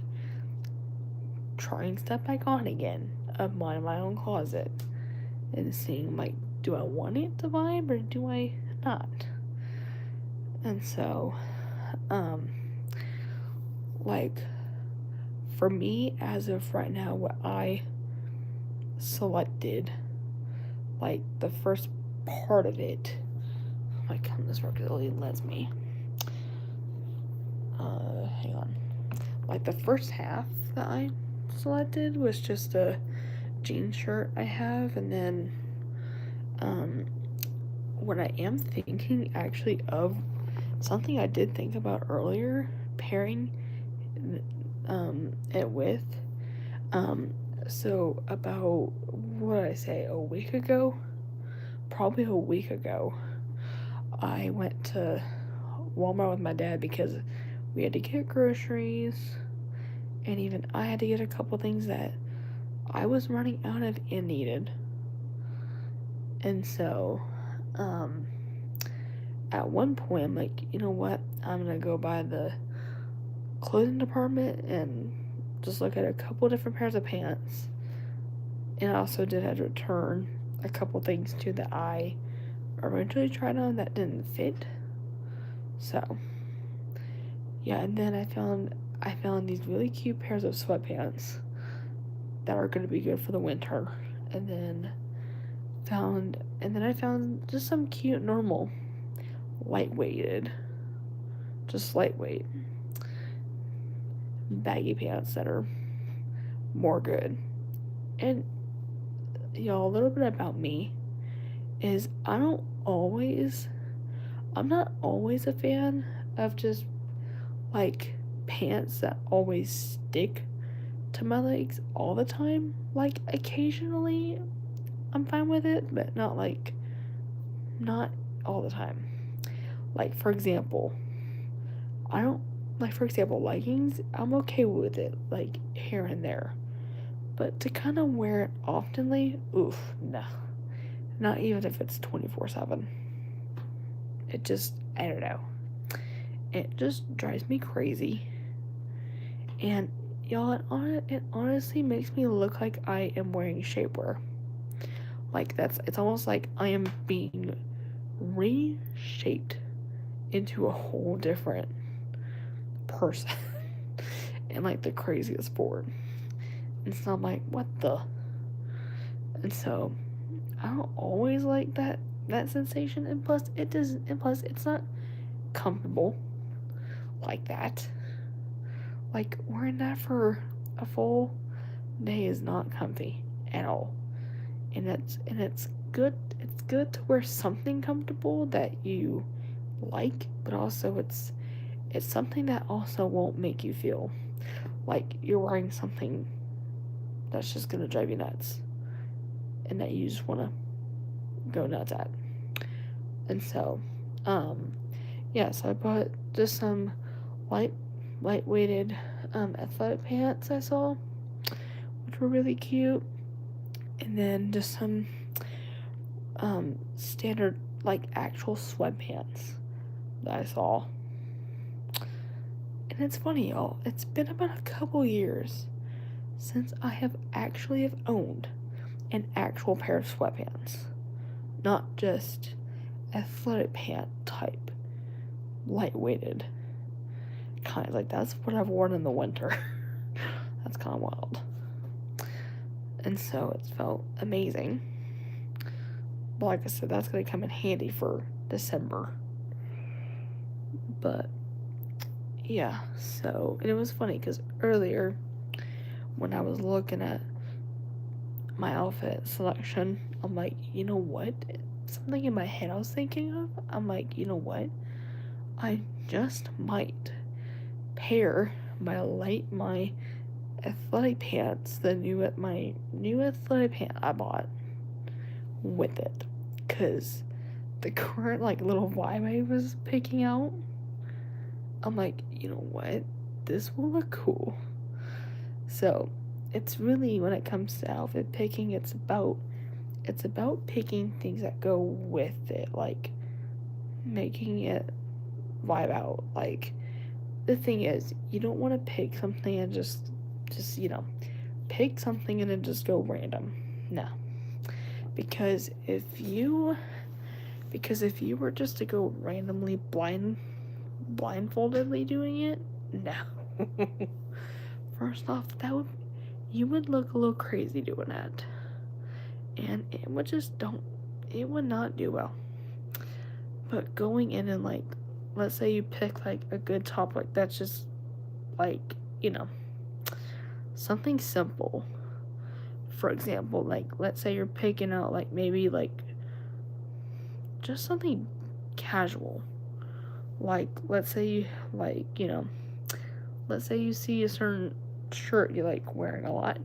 trying stuff back on again of my own closet and seeing, like, do I want it to vibe or do I not? And so, like, for me, as of right now, what I selected, like, the first part of it, my goodness, work really lets me, hang on, like, the first half that I selected was just a jean shirt I have, and then, what I am thinking, actually, of something I did think about earlier, pairing, it with, so about, what did I say, probably a week ago, I went to Walmart with my dad because we had to get groceries, and even I had to get a couple things that I was running out of and needed. And so, at one point, I'm like, you know what? I'm gonna go by the clothing department and just look at a couple different pairs of pants. And I also did have to return a couple things too that I originally tried on that didn't fit. So yeah, and then I found these really cute pairs of sweatpants that are gonna be good for the winter. And then I found just some cute normal lightweighted, just lightweight baggy pants that are more good. And y'all, a little bit about me is I'm not always a fan of just like pants that always stick to my legs all the time. Like occasionally I'm fine with it, but not all the time. Like for example, I don't like for example leggings, I'm okay with it like here and there. But to kind of wear it oftenly, oof, no. Not even if it's 24/7. It just, I don't know. It just drives me crazy. And y'all, it honestly makes me look like I am wearing shapewear. Like it's almost like I am being reshaped into a whole different person. In like the craziest form. And so I'm like, what the? And so I don't always like that sensation, and plus it's not comfortable like that. Like wearing that for a full day is not comfy at all. And it's good to wear something comfortable that you like, but also it's something that also won't make you feel like you're wearing something that's just gonna drive you nuts and that you just wanna go nuts at. And so, yeah, so I bought just some lightweighted athletic pants I saw, which were really cute. And then just some standard like actual sweatpants that I saw. And it's funny, y'all. It's been about a couple years since I have owned an actual pair of sweatpants. Not just athletic pant type, lightweighted kind. Like that's what I've worn in the winter. That's kind of wild. And so it's felt amazing. But like I said, that's gonna come in handy for December. But yeah, so and it was funny because earlier when I was looking at my outfit selection, I'm like, you know what? Something in my head I was thinking of. I'm like, you know what? I just might pair my athletic pants, my new athletic pant I bought with it, cause the current like little vibe I was picking out, I'm like, you know what? This will look cool. So it's really when it comes to outfit picking, it's about picking things that go with it, like making it vibe out. Like the thing is, you don't want to pick something and just pick something and then just go random. No. Because if you were just to go randomly blindfoldedly doing it, no. First off, you would look a little crazy doing that. And it would not do well. But going in and like, let's say you pick like a good top, like that's just like, something simple. For example, like let's say you're picking out like maybe like just something casual. Like let's say you see a certain shirt you like wearing a lot.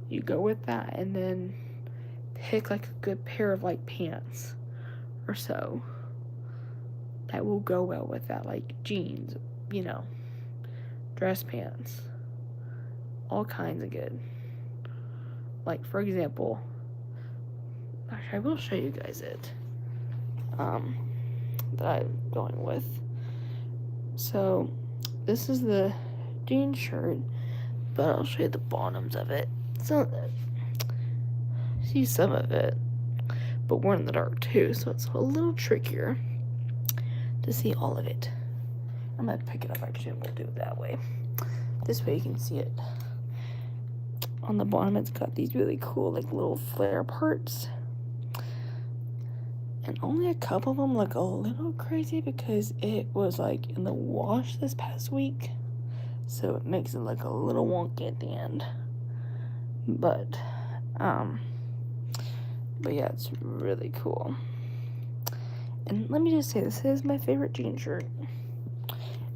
You go with that and then pick like a good pair of like pants or so that will go well with that, like jeans, dress pants, all kinds of good. Like for example, actually I will show you guys it. that I'm going with. So this is the jean shirt, but I'll show you the bottoms of it. So see some of it, but we're in the dark too, so it's a little trickier to see all of it. I'm gonna pick it up actually, and we'll do it that way. This way you can see it. On the bottom, it's got these really cool, like, little flare parts. And only a couple of them look a little crazy because it was, like, in the wash this past week. So it makes it look a little wonky at the end. But yeah, it's really cool. And let me just say, this is my favorite jean shirt.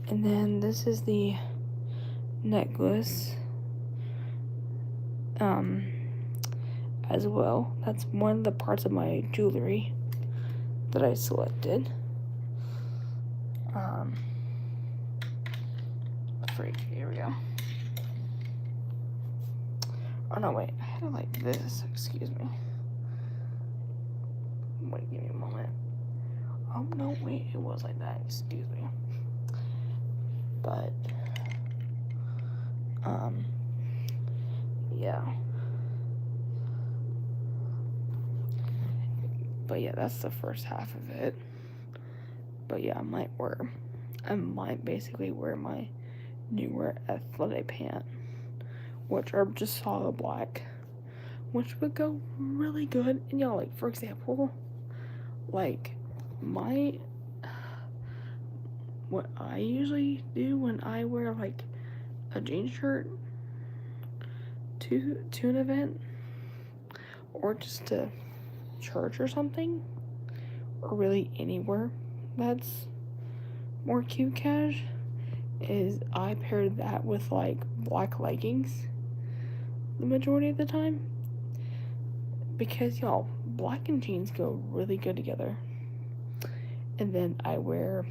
And then this is the necklace. As well. That's one of the parts of my jewelry that I selected. Here we go. Oh no, wait, I had it like this, excuse me. Wait, give me a moment. Oh no, wait, it was like that, excuse me. But, yeah. But yeah, that's the first half of it. But yeah, I might basically wear my newer athletic pant, which are just solid black, which would go really good. And y'all, like, for example, like, what I usually do when I wear, like, a jean shirt to an event, or just to church or something, or really anywhere that's more cute cash, is I paired that with, like, black leggings the majority of the time, because y'all, black and jeans go really good together. And then I wear,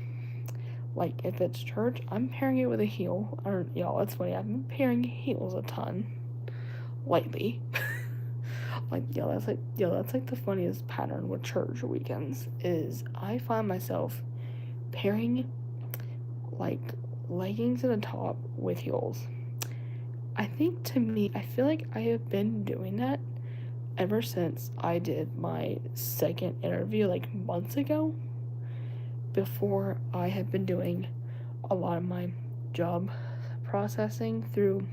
like, if it's church, I'm pairing it with a heel. Or, y'all, it's funny, I've been pairing heels a ton lately. Like, that's like the funniest pattern with church weekends, is I find myself pairing, like, leggings and a top with heels. I think, to me, I feel like I have been doing that ever since I did my second interview, like, months ago. Before, I had been doing a lot of my job processing through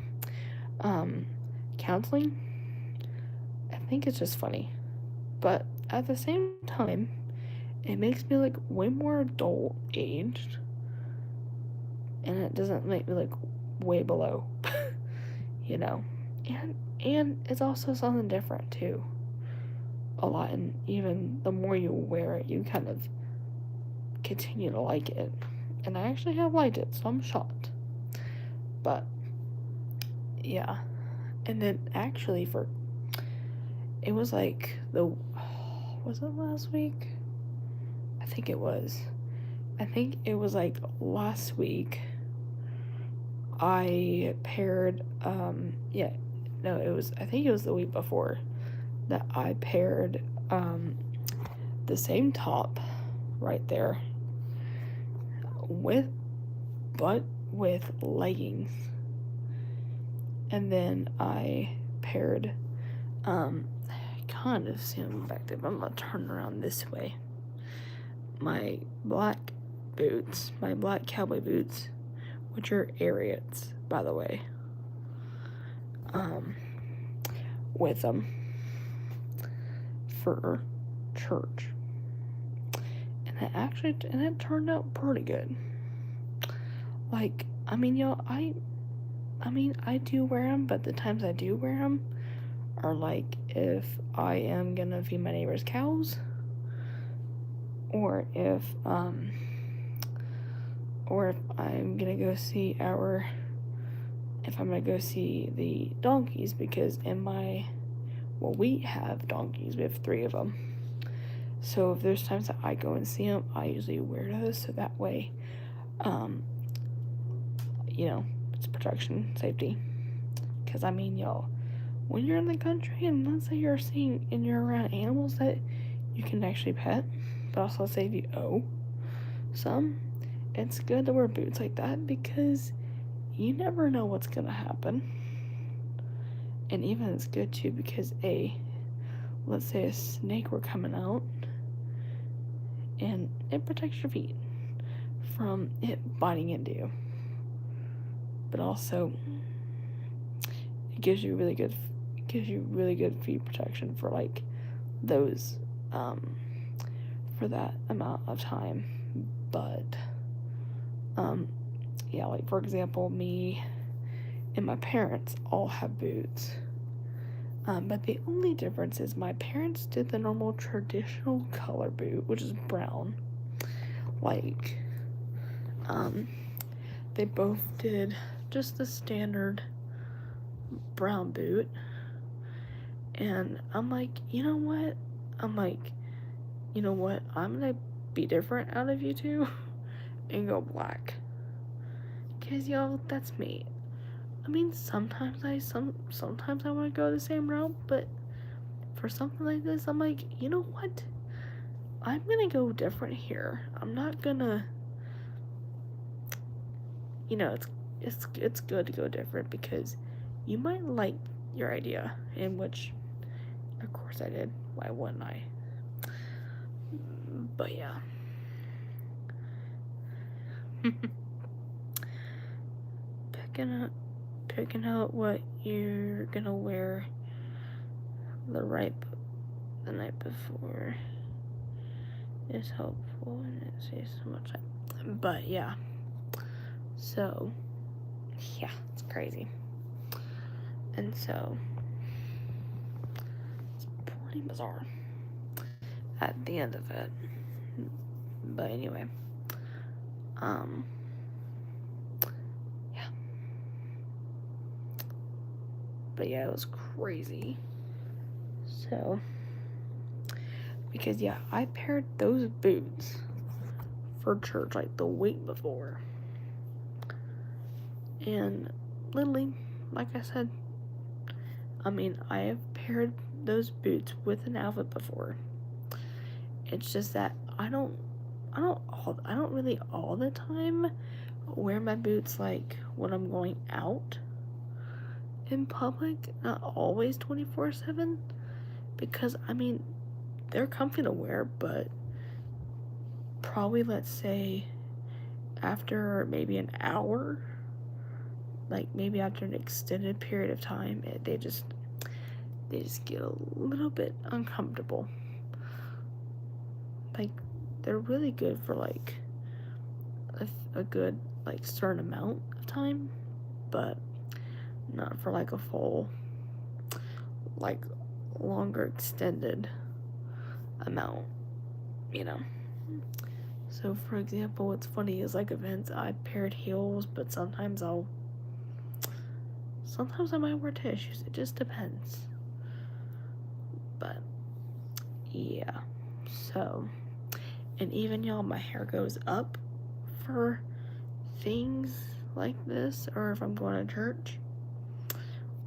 counseling. I think it's just funny, but at the same time, it makes me look way more adult aged, and it doesn't make me look way below, you know. And it's also something different too, a lot. And even the more you wear it, you kind of continue to like it. And I actually have liked it, so I'm shocked. But yeah, and then actually it was like was it last week? I think it was like last week. I paired, I think it was the week before that I paired, the same top right there with leggings. And then I paired, kind of see them back there, but I'm gonna turn around this way. My black cowboy boots, which are Ariats, by the way, with them for church. And it turned out pretty good. Like, I mean, y'all, I do wear them, but the times I do wear them are, like, if I am gonna feed my neighbor's cows, or if I'm gonna go see the donkeys, because we have donkeys, we have 3 of them. So if there's times that I go and see them, I usually wear those, so that way, it's protection, safety. Because, I mean, y'all, when you're in the country, and let's say you're around animals that you can actually pet, but also save you some, it's good to wear boots like that because you never know what's gonna happen. And even it's good too because let's say a snake were coming out, and it protects your feet from it biting into you. But also, it gives you really good feet protection for like those for that amount of time. But yeah, like for example, me and my parents all have boots. But the only difference is my parents did the normal traditional color boot, which is brown. Like, they both did just the standard brown boot. And I'm like, you know what? I'm gonna be different out of you two and go black. Cause y'all, that's me. I mean, sometimes I want to go the same route, but for something like this, I'm like, you know what? I'm gonna go different here. I'm not gonna, it's good to go different because you might like your idea, in which, of course, I did. Why wouldn't I? But yeah. Picking out what you're gonna wear the night before is helpful and it saves so much time. But yeah. So yeah, it's crazy. And so it's pretty bizarre at the end of it. But anyway. Yeah. But yeah, it was crazy. So, because yeah, I paired those boots for church like the week before. And literally, like I said, I mean, I have paired those boots with an outfit before. It's just that I don't really all the time wear my boots like when I'm going out in public, not always 24/7, because I mean, they're comfy to wear, but probably let's say after maybe an hour, like maybe after an extended period of time, they just get a little bit uncomfortable. Like, they're really good for like a good like certain amount of time, but not for like a full, like longer extended amount, So for example, what's funny is like events I paired heels, but sometimes I might wear tennis shoes. It just depends. But yeah, so, and even y'all, my hair goes up for things like this, or if I'm going to church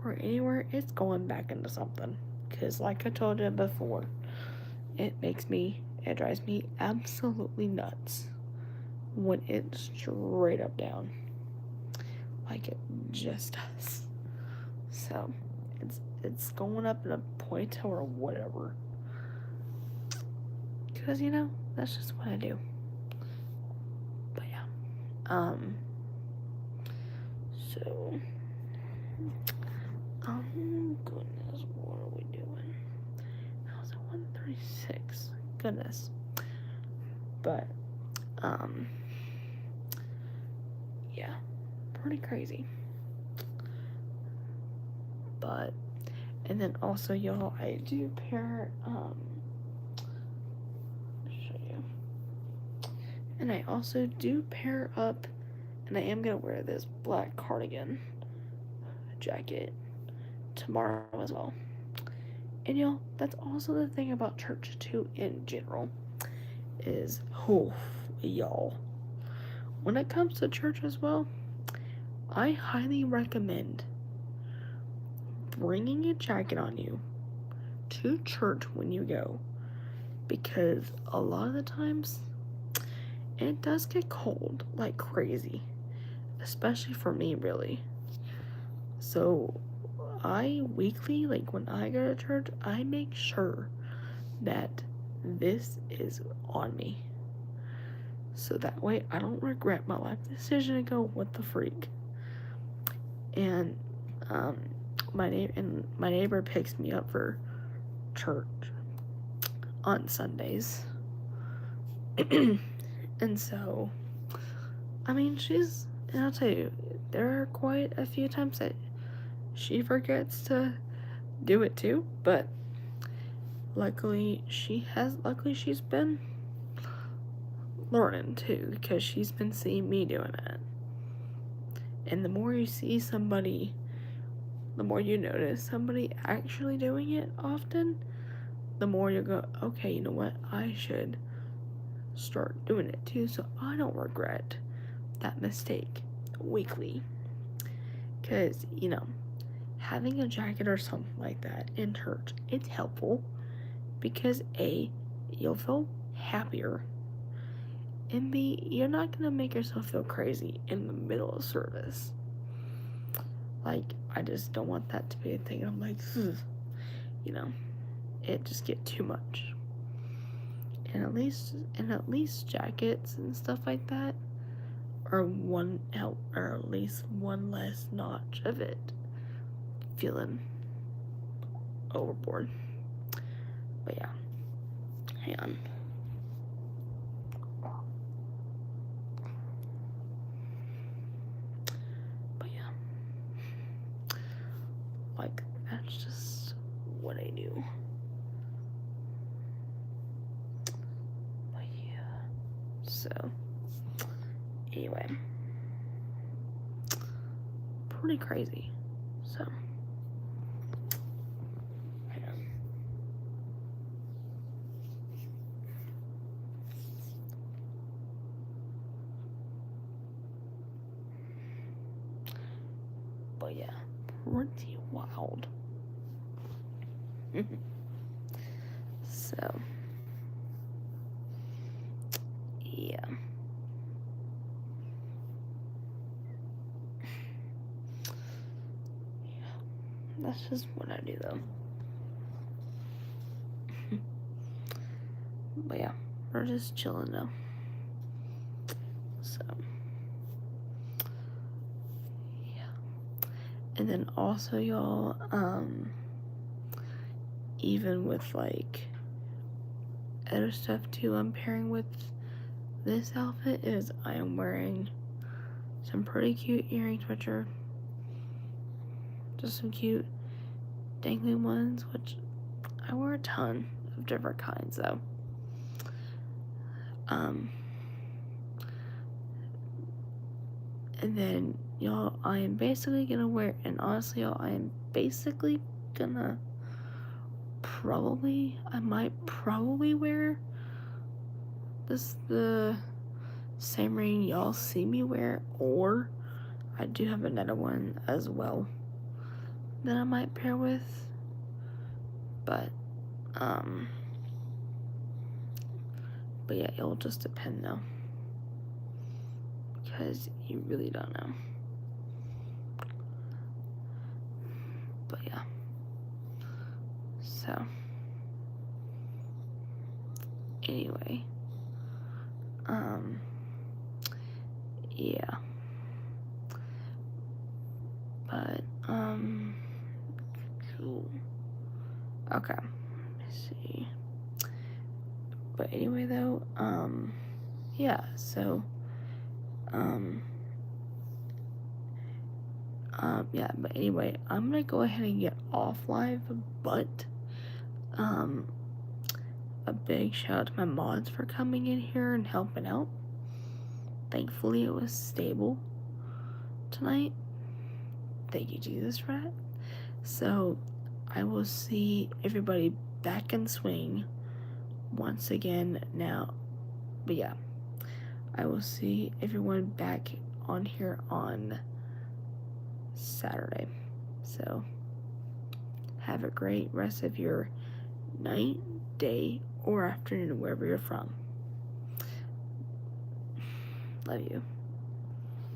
or anywhere, it's going back into something. Because like I told you before, it drives me absolutely nuts when it's straight up down. Like it just does. So it's going up in a ponytail or whatever. Because that's just what I do. But yeah. So goodness, what are we doing? How's it 1:36? Goodness. But yeah, pretty crazy. But and then also y'all, I do pair show you. And I also do pair up, and I am gonna wear this black cardigan jacket tomorrow as well. And y'all, that's also the thing about church too in general, is y'all, when it comes to church as well, I highly recommend bringing a jacket on you to church when you go, because a lot of the times And it does get cold like crazy, especially for me, really. So I weekly, like when I go to church, I make sure that this is on me. So that way I don't regret my life decision and go, what the freak? And my neighbor picks me up for church on Sundays. And so, I mean, and I'll tell you, there are quite a few times that she forgets to do it too, but luckily she's been learning too, because she's been seeing me doing it. And the more you see somebody, the more you notice somebody actually doing it often, the more you go, okay, you know what, I should start doing it too, so I don't regret that mistake weekly. Because, having a jacket or something like that in church, it's helpful because A, you'll feel happier, and B, you're not gonna make yourself feel crazy in the middle of service. Like, I just don't want that to be a thing. I'm like, it just get too much. And at least jackets and stuff like that are at least one less notch of it feeling overboard. But yeah, hang on. But yeah, like, that's just what I do. But yeah, so anyway, pretty crazy. So but yeah, pretty wild. So yeah. That's just what I do though. But yeah, we're just chilling now. So yeah. And then also, y'all, even with like other stuff too, I'm pairing with this outfit is I am wearing some pretty cute earrings, which are just some cute dangly ones, which I wear a ton of different kinds though. And then, y'all, I am basically gonna wear, and honestly, y'all, I am basically gonna I might probably wear the same ring y'all see me wear, or I do have another one as well that I might pair with, but yeah, it'll just depend though, because you really don't know. But yeah, so anyway, yeah, but okay, let me see. But anyway though, yeah, so yeah, but anyway, I'm gonna go ahead and get off live, but a big shout out to my mods for coming in here and helping out. Thankfully it was stable tonight. Thank you, Jesus, for that. So I will see everybody back in swing once again now. But yeah, I will see everyone back on here on Saturday. So have a great rest of your night, day, or afternoon, wherever you're from. Love you.